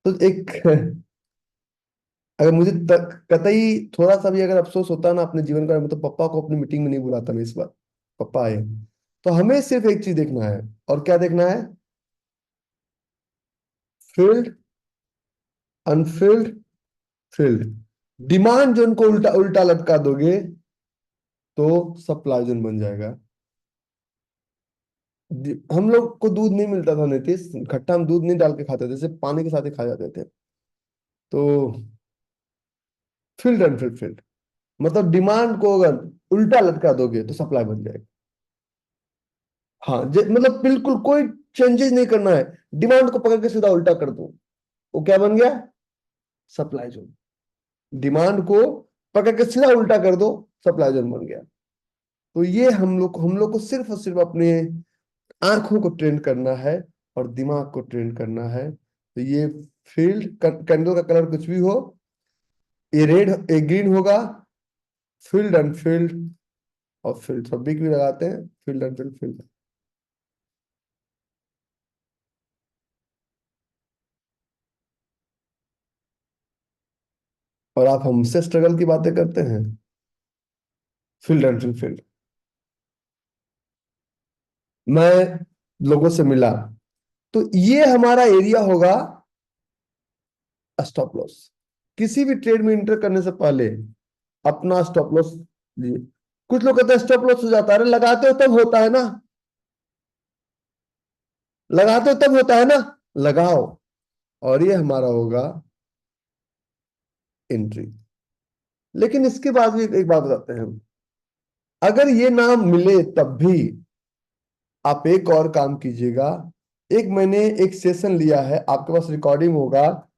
A: तो एक अगर मुझे कतई थोड़ा सा भी अगर अफसोस होता ना अपने जीवन का, मैं तो पापा को अपनी मीटिंग में नहीं बुलाता मैं इस बार। पापा आए। तो हमें सिर्फ एक चीज देखना है। और क्या देखना है? Field, Anfield, field. Demand zone को उल्टा उल्टा लटका दोगे तो सप्लाई जोन बन जाएगा। हम लोग को दूध नहीं मिलता था नीतीश, खट्टा हम दूध नहीं डाल के खाते थे, सिर्फ पानी के साथ ही खा जाते थे। तो फील्ड अनफिल्ड फील्ड, मतलब डिमांड को अगर उल्टा लटका दोगे तो सप्लाई बन जाएगी। हाँ, मतलब बिल्कुल कोई चेंजेस नहीं करना है। डिमांड को पकड़ के सीधा उल्टा कर दो, वो क्या बन गया? Supply zone. डिमांड को पकड़ के सीधा उल्टा कर दो, सप्लाई जोन बन गया। तो ये हम लोग को सिर्फ और सिर्फ अपने आंखों को ट्रेन करना है और दिमाग को ट्रेन करना है। तो ये फील्ड, कैंडल का कलर कुछ भी हो, ये रेड, ये ग्रीन होगा। फील्ड एंड फील्ड, और फील्ड सब भी लगाते हैं, फील्ड एंड फील्ड फील्ड। और आप हमसे स्ट्रगल की बातें करते हैं। Field and field field. मैं लोगों से मिला, तो ये हमारा एरिया होगा स्टॉप लॉस। किसी भी ट्रेड में इंटर करने से पहले अपना स्टॉप लॉस लिए। कुछ लोग कहते हैं स्टॉप लॉस हो जाता है, अरे लगाते हो तब होता है ना, लगाते हो तब होता है ना, लगाओ। और ये हमारा होगा एंट्री। लेकिन इसके बाद भी एक बात बताते हैं हम, अगर ये नाम मिले तब भी आप एक और काम कीजिएगा। एक मैंने एक सेशन लिया है, आपके पास रिकॉर्डिंग होगा।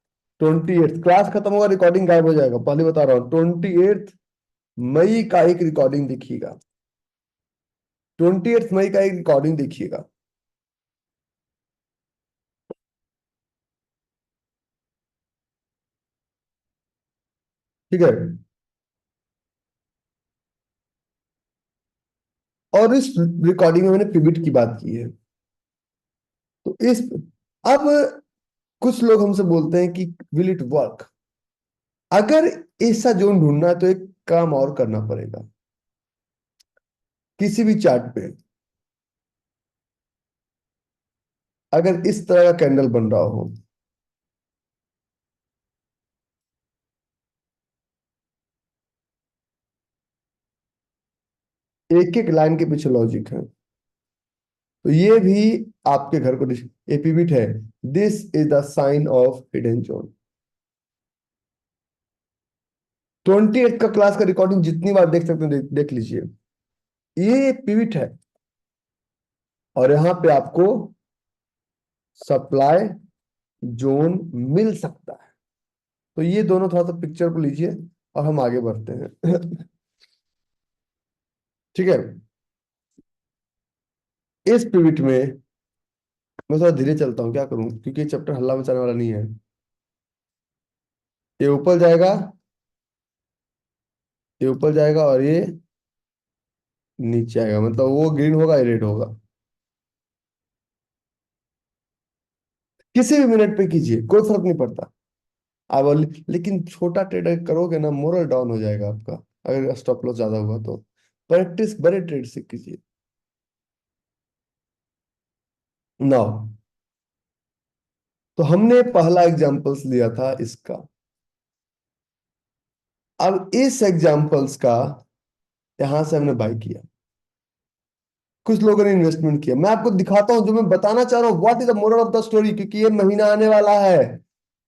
A: 28, क्लास खत्म होगा रिकॉर्डिंग गायब हो जाएगा, पहले बता रहा हूँ। 28 मई का एक रिकॉर्डिंग देखिएगा। 28 मई का एक रिकॉर्डिंग देखिएगा। ठीक है। और इस रिकॉर्डिंग में मैंने पिविट की बात की है। तो इस, अब कुछ लोग हमसे बोलते हैं कि विल इट वर्क? अगर ऐसा जोन ढूंढना है तो एक काम और करना पड़ेगा। किसी भी चार्ट पे अगर इस तरह का कैंडल बन रहा हो, एक एक लाइन के पीछे लॉजिक है, तो ये भी आपके घर को ये पिविट है। This is the sign of hidden zone. 28 का क्लास का रिकॉर्डिंग जितनी बार देख सकते हैं, देख लीजिए। ये पिविट है, और यहां पे आपको सप्लाई जोन मिल सकता है। तो ये दोनों थोड़ा सा पिक्चर को लीजिए और हम आगे बढ़ते हैं। ठीक है। इस पिविट में मैं थोड़ा धीरे चलता हूँ, क्या करूं, क्योंकि ये चैप्टर हल्ला मचाने वाला नहीं है। ये ऊपर जाएगा, ये ऊपर जाएगा, और ये नीचे आएगा, मतलब वो ग्रीन होगा, ये रेड होगा। किसी भी मिनट पे कीजिए, कोई फर्क नहीं पड़ता। आप लेकिन छोटा ट्रेड अगर करोगे ना, मोरल डाउन हो जाएगा आपका, अगर स्टॉप लॉस ज्यादा हुआ तो। प्रैक्टिस बड़े ट्रेड से कीजिए। नाउ, तो हमने पहला एग्जांपल्स लिया था इसका। अब इस एग्जांपल्स का यहां से हमने बाय किया, कुछ लोगों ने इन्वेस्टमेंट किया। मैं आपको दिखाता हूं जो मैं बताना चाह रहा हूं, what is the moral of the story, क्योंकि ये महीना आने वाला है,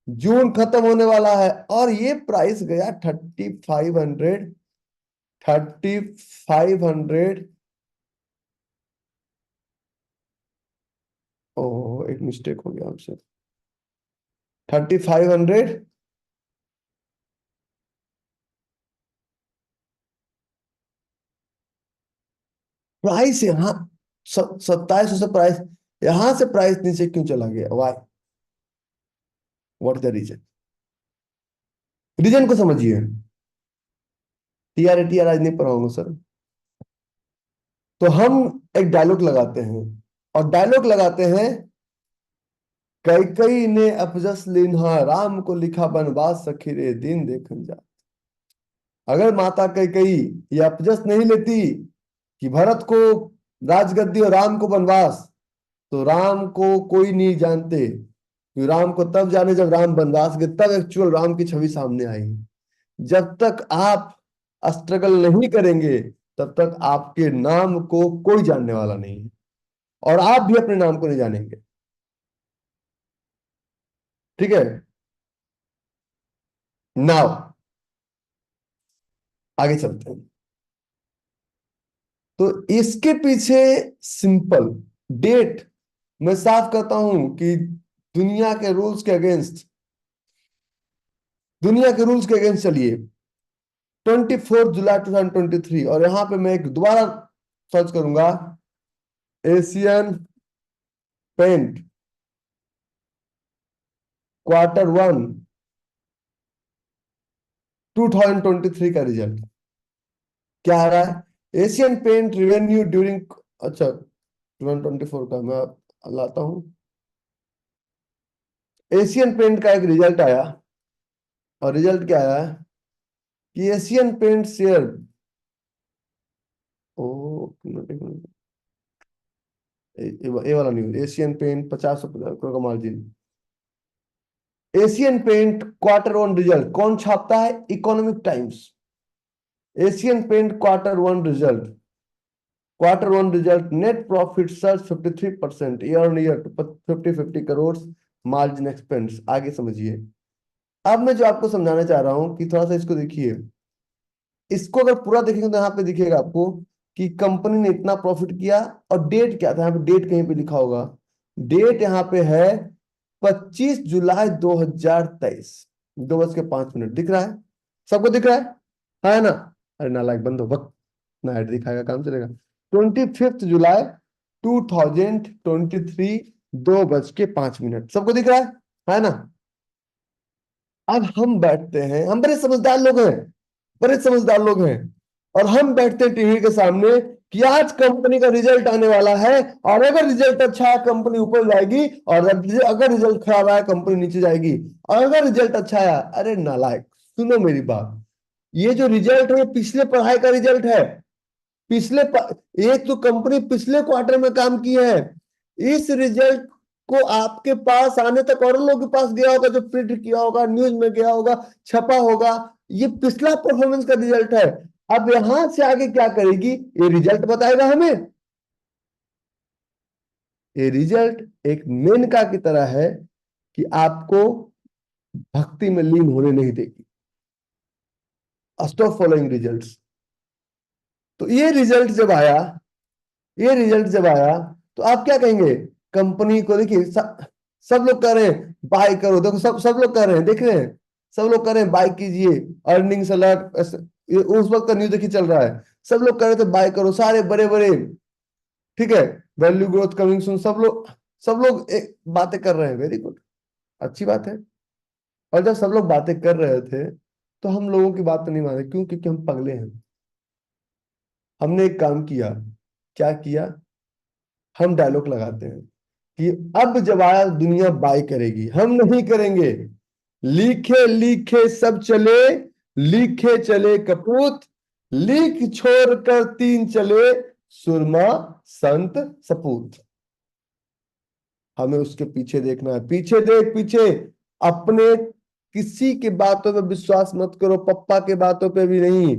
A: जून खत्म होने वाला है, और ये प्राइस गया 3500। 3500। ओह, एक मिस्टेक हो गया हमसे। 3500। प्राइस यहाँ 2700 से प्राइस, यहां से प्राइस नीचे क्यों चला गया? Why? What the reason? Reason को समझिए। टीआर आज नहीं पढ़ाऊंगा सर। तो हम एक डायलॉग लगाते हैं, और डायलॉग लगाते हैं कैकई ने अपजस लिन्हा, राम को लिखा बनवास, सखी रे दिन देखन जा। अगर माता कैकई ये अपजस नहीं लेती कि भरत को राजगद्दी और राम को वनवास, तो राम को कोई नहीं जानते, क्योंकि राम को तब जाने जब राम वनवास गए, तब एक्चुअल राम की छवि सामने आई। जब तक आप स्ट्रगल नहीं करेंगे, तब तक आपके नाम को कोई जानने वाला नहीं है, और आप भी अपने नाम को नहीं जानेंगे। ठीक है। नाउ आगे चलते हैं। तो इसके पीछे सिंपल डेट, मैं साफ कहता हूं कि दुनिया के रूल्स के अगेंस्ट, दुनिया के रूल्स के अगेंस्ट चलिए। 24 जुलाई 2023, और यहां पे मैं एक दोबारा सर्च करूंगा, एशियन पेंट Q1 2023 का रिजल्ट क्या आ रहा है। एशियन पेंट रेवेन्यू ड्यूरिंग, अच्छा 2024 का मैं लाता हूं। एशियन पेंट का एक रिजल्ट आया, और रिजल्ट क्या आया है कि एशियन पेंट शेयर, ओ ये वाला न्यूज, एशियन पेंट 50 करोड़ का margin. Asian paint Q1 result कौन छापता है? Economic Times. Asian Paint quarter one result, net profit surge 53% year on year to 50 crore, margin expense. आगे समझिए। अब मैं जो आपको समझाना चाह रहा हूं कि थोड़ा सा इसको देखिए, इसको अगर पूरा देखेंगे तो यहाँ पे दिखेगा आपको कि कंपनी ने इतना प्रॉफिट किया, और डेट क्या था, यहाँ पे डेट कहीं पे लिखा होगा। डेट यहाँ पे है 25 जुलाई 2023, 2:05 दिख रहा है? सबको दिख रहा है ना? अरे नालायक बंदो, वक्त ना ऐड दिखाएगा काम चलेगा। 25 जुलाई 2023, 2:05, सबको दिख रहा है ना? अब हम बैठते हैं, हम बड़े समझदार लोग हैं, बड़े समझदार लोग हैं, और हम बैठते हैं टीवी के सामने कि आज कंपनी का रिजल्ट आने वाला है, और अगर रिजल्ट अच्छा है कंपनी ऊपर जाएगी, और अगर रिजल्ट खराब आया कंपनी नीचे जाएगी। और अगर रिजल्ट अच्छा आया, अरे नालायक सुनो मेरी बात, ये जो रिजल्ट है पिछले पढ़ाई का रिजल्ट है। एक तो कंपनी पिछले क्वार्टर में काम की है, इस रिजल्ट को आपके पास आने तक और लोगों के पास गया होगा, जो प्रिंट किया होगा, न्यूज में गया होगा, छपा होगा। ये पिछला परफॉर्मेंस का रिजल्ट है। अब यहां से आगे क्या करेगी, ये रिजल्ट बताएगा हमें। ये रिजल्ट एक मेनका की तरह है कि आपको भक्ति में लीन होने नहीं देगी। Stop following results. तो ये रिजल्ट जब आया, तो आप क्या कहेंगे? कंपनी को देखिए, सब लोग कह रहे हैं बाय करो, देखो सब लोग कह रहे हैं, देख रहे हैं, सब लोग कह रहे हैं बाय कीजिए, अर्निंग्स अलर्ट, उस वक्त का न्यूज देखिए चल रहा है, सब लोग कह रहे थे बाय करो, सारे बड़े बड़े, ठीक है, वैल्यू ग्रोथ कमिंग सून, सब लोग एक बातें कर रहे हैं, वेरी गुड, अच्छी बात है। और जब सब लोग बातें कर रहे थे, तो हम लोगों की बात नहीं माने, क्यों? क्योंकि हम पगले हैं। हमने एक काम किया। क्या किया? हम डायलॉग लगाते हैं कि अब जब आया दुनिया बाय करेगी, हम नहीं करेंगे। लिखे लिखे सब चले, लिखे चले कपूत, लिख छोड़ कर तीन चले, सुरमा संत सपूत। हमें उसके पीछे देखना है, पीछे देख पीछे। अपने किसी की बातों पे विश्वास मत करो, पप्पा के बातों पे भी नहीं।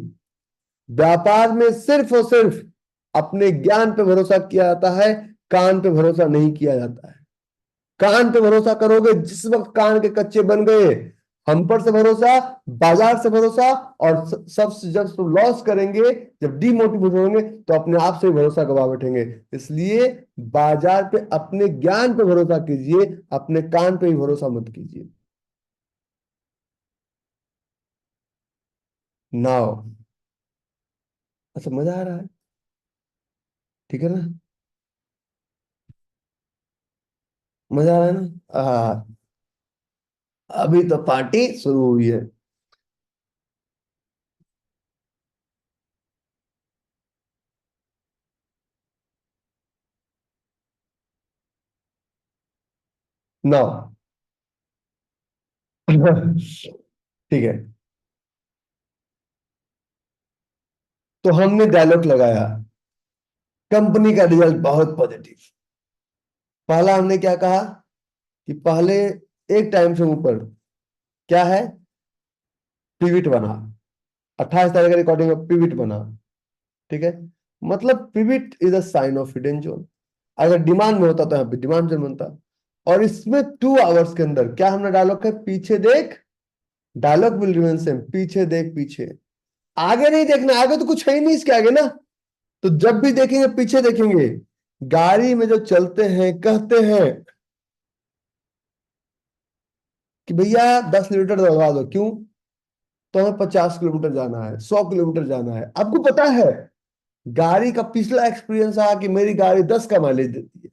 A: व्यापार में सिर्फ और सिर्फ अपने ज्ञान पे भरोसा किया जाता है, कान पे भरोसा नहीं किया जाता है। कान पे भरोसा करोगे, जिस वक्त कान के कच्चे बन गए, हम पर से भरोसा, बाजार से भरोसा, और सबसे जब लॉस करेंगे, जब डीमोटिवेट होंगे, तो अपने आप से भरोसा गवा बैठेंगे। इसलिए बाजार पे अपने ज्ञान पे भरोसा कीजिए, अपने कान पे ही भरोसा मत कीजिए। नाउ अच्छा, मजा आ रहा है? ठीक है ना? मजा आ रहा है ना? अभी तो पार्टी शुरू हुई है। नौ। ठीक है, तो हमने डायलॉग लगाया, कंपनी का रिजल्ट बहुत पॉजिटिव। पहला हमने क्या कहा कि पहले एक टाइम से ऊपर क्या है, पिविट बना, 28 तारीख का रिकॉर्डिंग में पिविट बना। ठीक है, मतलब pivot is a sign of hidden zone. अगर डिमांड में होता तो यहाँ पे डिमांड जोन बनता। और इसमें 2 आवर्स के अंदर क्या हमने डायलॉग है, पीछे देख, डायलॉग विल रिमेन सेम, पीछे देख पीछे, आगे नहीं देखना, आगे तो कुछ है ही नहीं इसके आगे ना। तो जब भी देखेंगे पीछे देखेंगे। गाड़ी में जो चलते हैं कहते हैं कि भैया 10 लीटर दलवा दो, क्यों? तो हमें 50 किलोमीटर जाना है, 100 किलोमीटर जाना है। आपको पता है गाड़ी का पिछला एक्सपीरियंस रहा कि मेरी गाड़ी 10 का माइलेज देती है,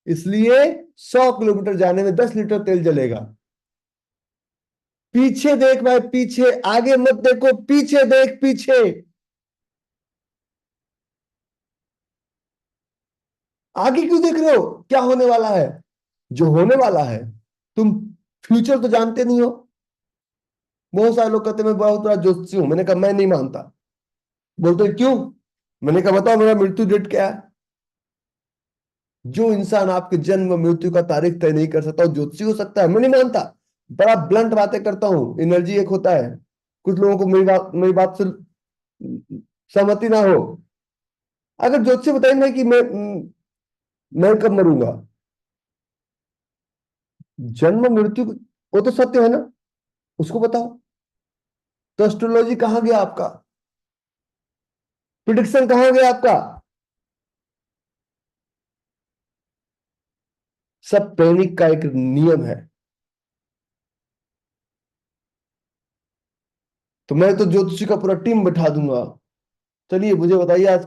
A: इसलिए 100 किलोमीटर जाने में 10 लीटर तेल जलेगा। पीछे देख भाई पीछे, आगे मत देखो, पीछे देख पीछे। आगे क्यों देख रहे हो, क्या होने वाला है? जो होने वाला है, तुम फ्यूचर तो जानते नहीं हो। बहुत सारे लोग कहते हैं, मैं बहुत बड़ा ज्योतिषी हूं। मैंने कहा मैं नहीं मानता। बोलते हैं, क्यों? मैंने कहा बताओ मेरा मृत्यु डेट क्या है। जो इंसान आपके जन्म और मृत्यु का तारीख तय नहीं कर सकता वो ज्योतिषी हो सकता है? मैं नहीं मानता। बड़ा ब्लंट बातें करता हूँ, एनर्जी एक होता है। कुछ लोगों को मेरी बात से सहमति ना हो। अगर ज्योतिषी बताएंगे कि मैं कब मरूंगा, जन्म मृत्यु, वो तो सत्य है ना, उसको बताओ। तो एस्ट्रोलॉजी कहाँ गया आपका, प्रिडिक्शन कहाँ गया आपका? सब पैनिक का एक नियम है। तो मैं तो ज्योतिषी का पूरा टीम बैठा दूंगा। चलिए मुझे बताइए आज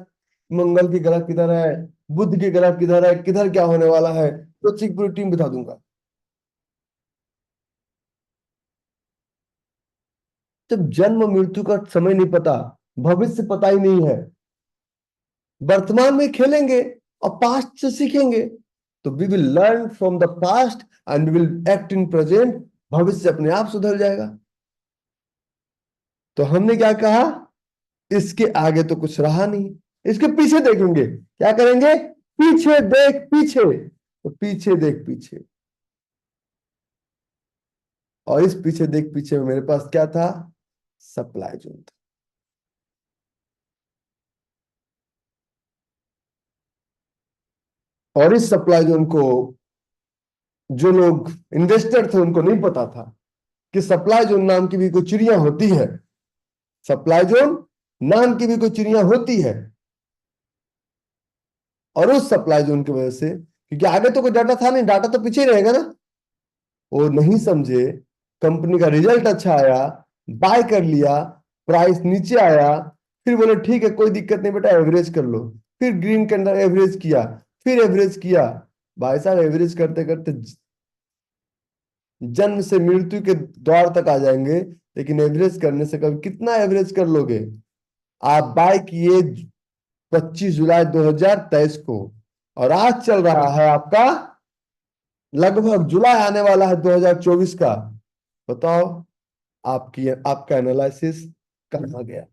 A: मंगल की ग्रह किधर है, बुध की ग्रह किधर है, किधर क्या होने वाला है, ज्योतिषी की पूरी टीम बैठा दूंगा। जब जन्म मृत्यु का समय नहीं पता, भविष्य पता ही नहीं है, वर्तमान में खेलेंगे और पास्ट से सीखेंगे। तो we will learn from the past and we will act in present. भविष्य अपने आप सुधर जाएगा। तो हमने क्या कहा, इसके आगे तो कुछ रहा नहीं, इसके पीछे देखेंगे। क्या करेंगे, पीछे देख पीछे, तो पीछे देख पीछे। और इस पीछे देख पीछे में मेरे पास क्या था, सप्लाई जोन था। और इस सप्लाई जोन को जो लोग इन्वेस्टर थे उनको नहीं पता था कि सप्लाई जोन नाम की भी कोई चिड़िया होती है। सप्लाई जोन नाम की भी कोई चिड़िया होती है। और उस सप्लाई जोन की वजह से, क्योंकि आगे तो कोई डाटा था नहीं, डाटा तो पीछे ही रहेगा ना, वो नहीं समझे। कंपनी का रिजल्ट अच्छा आया, बाय कर लिया, प्राइस नीचे आया, फिर बोले ठीक है कोई दिक्कत नहीं बेटा एवरेज कर लो। फिर ग्रीन के अंदर एवरेज किया, फिर एवरेज किया। भाई साहब एवरेज करते करते जन्म से मृत्यु के द्वार तक आ जाएंगे, लेकिन एवरेज करने से कभी कितना एवरेज कर लोगे? आप बाय किए 25 जुलाई 2023 को, और आज चल रहा है आपका लगभग जुलाई आने वाला है 2024 का। बताओ आपका एनालिसिस कहाँ गया?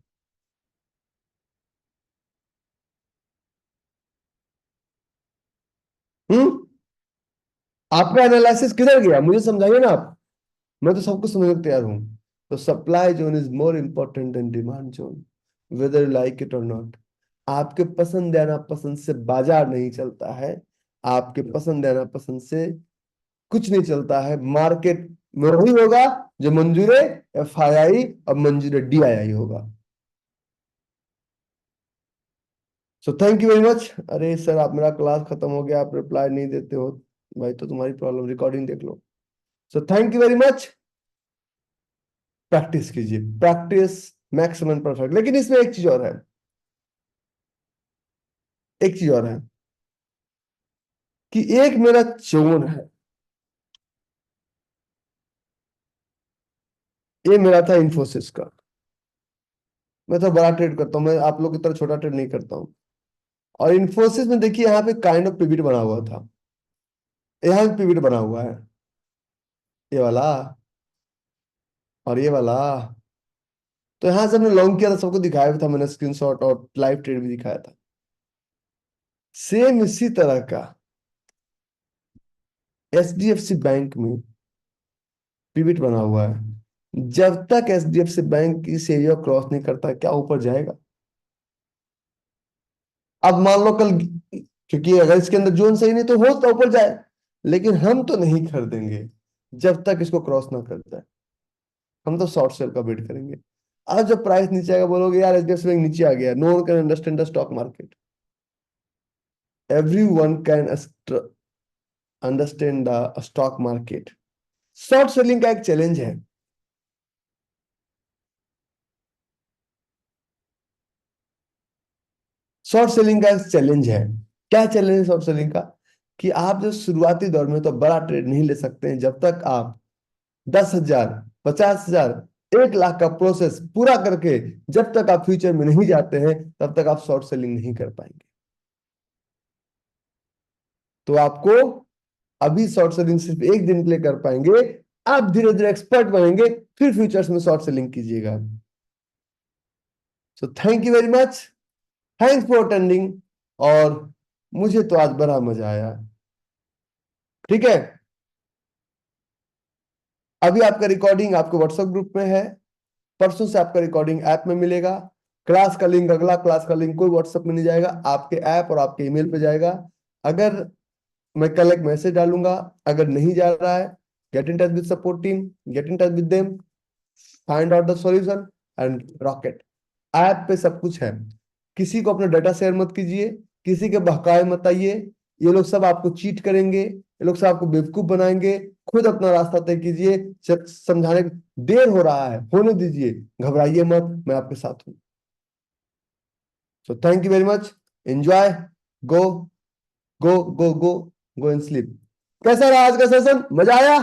A: हम्म, आपका एनालिसिस किधर गया, मुझे समझाइए ना आप। मैं तो सब कुछ समझने को तैयार हूं। तो supply zone is more important than demand zone, whether you like it or not. आपके पसंद या नापसंद से बाजार नहीं चलता है। आपके पसंद या नापसंद से कुछ नहीं चलता है। मार्केट में वही होगा जो मंजूर FII और मंजूर DII होगा। सो थैंक यू वेरी मच। अरे सर आप, मेरा क्लास खत्म हो गया, आप रिप्लाई नहीं देते हो। भाई तो तुम्हारी प्रॉब्लम, रिकॉर्डिंग देख लो। So thank you very much. Practice कीजिए, प्रैक्टिस मैक्सिमम परफेक्ट। लेकिन इसमें एक चीज और है, एक चीज और है कि एक मेरा जोन है, ये मेरा था इन्फोसिस का। मैं तो बड़ा ट्रेड करता हूँ, मैं आप लोग की तरह छोटा ट्रेड नहीं करता हूँ। और इन्फोसिस में देखिए यहाँ पे काइंड ऑफ पिविट बना हुआ था, यहाँ पे पिविट बना हुआ है। ये वाला और ये वाला। तो यहाँ से हमने लॉन्ग किया था, सबको दिखाया भी था मैंने स्क्रीनशॉट, और लाइव ट्रेड भी दिखाया था। सेम इसी तरह का एचडीएफसी बैंक में पिविट बना हुआ है। जब तक एचडीएफसी बैंक इस एरिया क्रॉस नहीं करता, क्या ऊपर जाएगा? अब मान लो कल, क्योंकि अगर इसके अंदर जोन सही नहीं तो हो तो ऊपर जाए, लेकिन हम तो नहीं खरीदेंगे जब तक इसको क्रॉस ना कर जाए। हम तो शॉर्ट सेल का वेट करेंगे। आज जब प्राइस नीचे आएगा बोलोगे यार एचडीएफसी बैंक नीचे आ गया। No one can understand the stock market, everyone can understand the stock market. Short selling का एक चैलेंज है। शॉर्ट सेलिंग का एक चैलेंज है। क्या चैलेंज है शॉर्ट सेलिंग का? कि आप जो शुरुआती दौर में तो बड़ा ट्रेड नहीं ले सकते हैं जब तक आप 10,000, 50,000, 1 लाख का प्रोसेस पूरा करके जब तक आप फ्यूचर में नहीं जाते हैं तब तक आप शॉर्ट सेलिंग नहीं कर पाएंगे। तो आपको अभी शॉर्ट सेलिंग सिर्फ एक दिन के लिए कर पाएंगे। आप धीरे धीरे एक्सपर्ट बनेंगे, फिर फ्यूचर्स में शॉर्ट सेलिंग कीजिएगा। सो thank you very much, thanks for attending. और मुझे तो आज बड़ा मजा आया। ठीक है, अभी आपका रिकॉर्डिंग आपके व्हाट्सएप ग्रुप में है। परसों से आपका रिकॉर्डिंग ऐप में मिलेगा। क्लास का लिंक, अगला क्लास का लिंक कोई व्हाट्सएप में नहीं जाएगा, आपके ऐप और आपके ईमेल पे जाएगा। अगर मैं कल एक मैसेज डालूंगा, अगर नहीं जा रहा है, get in touch with support team, get in touch with them, find out the solution and rocket. App पे सब कुछ है। किसी को अपना डाटा शेयर मत कीजिए, किसी के बहकावे मत आइए। ये लोग सब आपको चीट करेंगे, ये लोग सब आपको बेवकूफ बनाएंगे। खुद अपना रास्ता तय कीजिए। समझाने देर हो रहा है, होने दीजिए, घबराइए मत, मैं आपके साथ हूं। सो thank you very much, enjoy, go go go go, go and sleep. कैसा रहा आज का सेशन? मजा आया?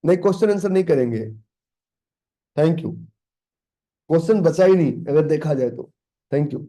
A: नहीं, क्वेश्चन आंसर नहीं करेंगे। Thank you. क्वेश्चन बचा ही नहीं अगर देखा जाए तो। Thank you.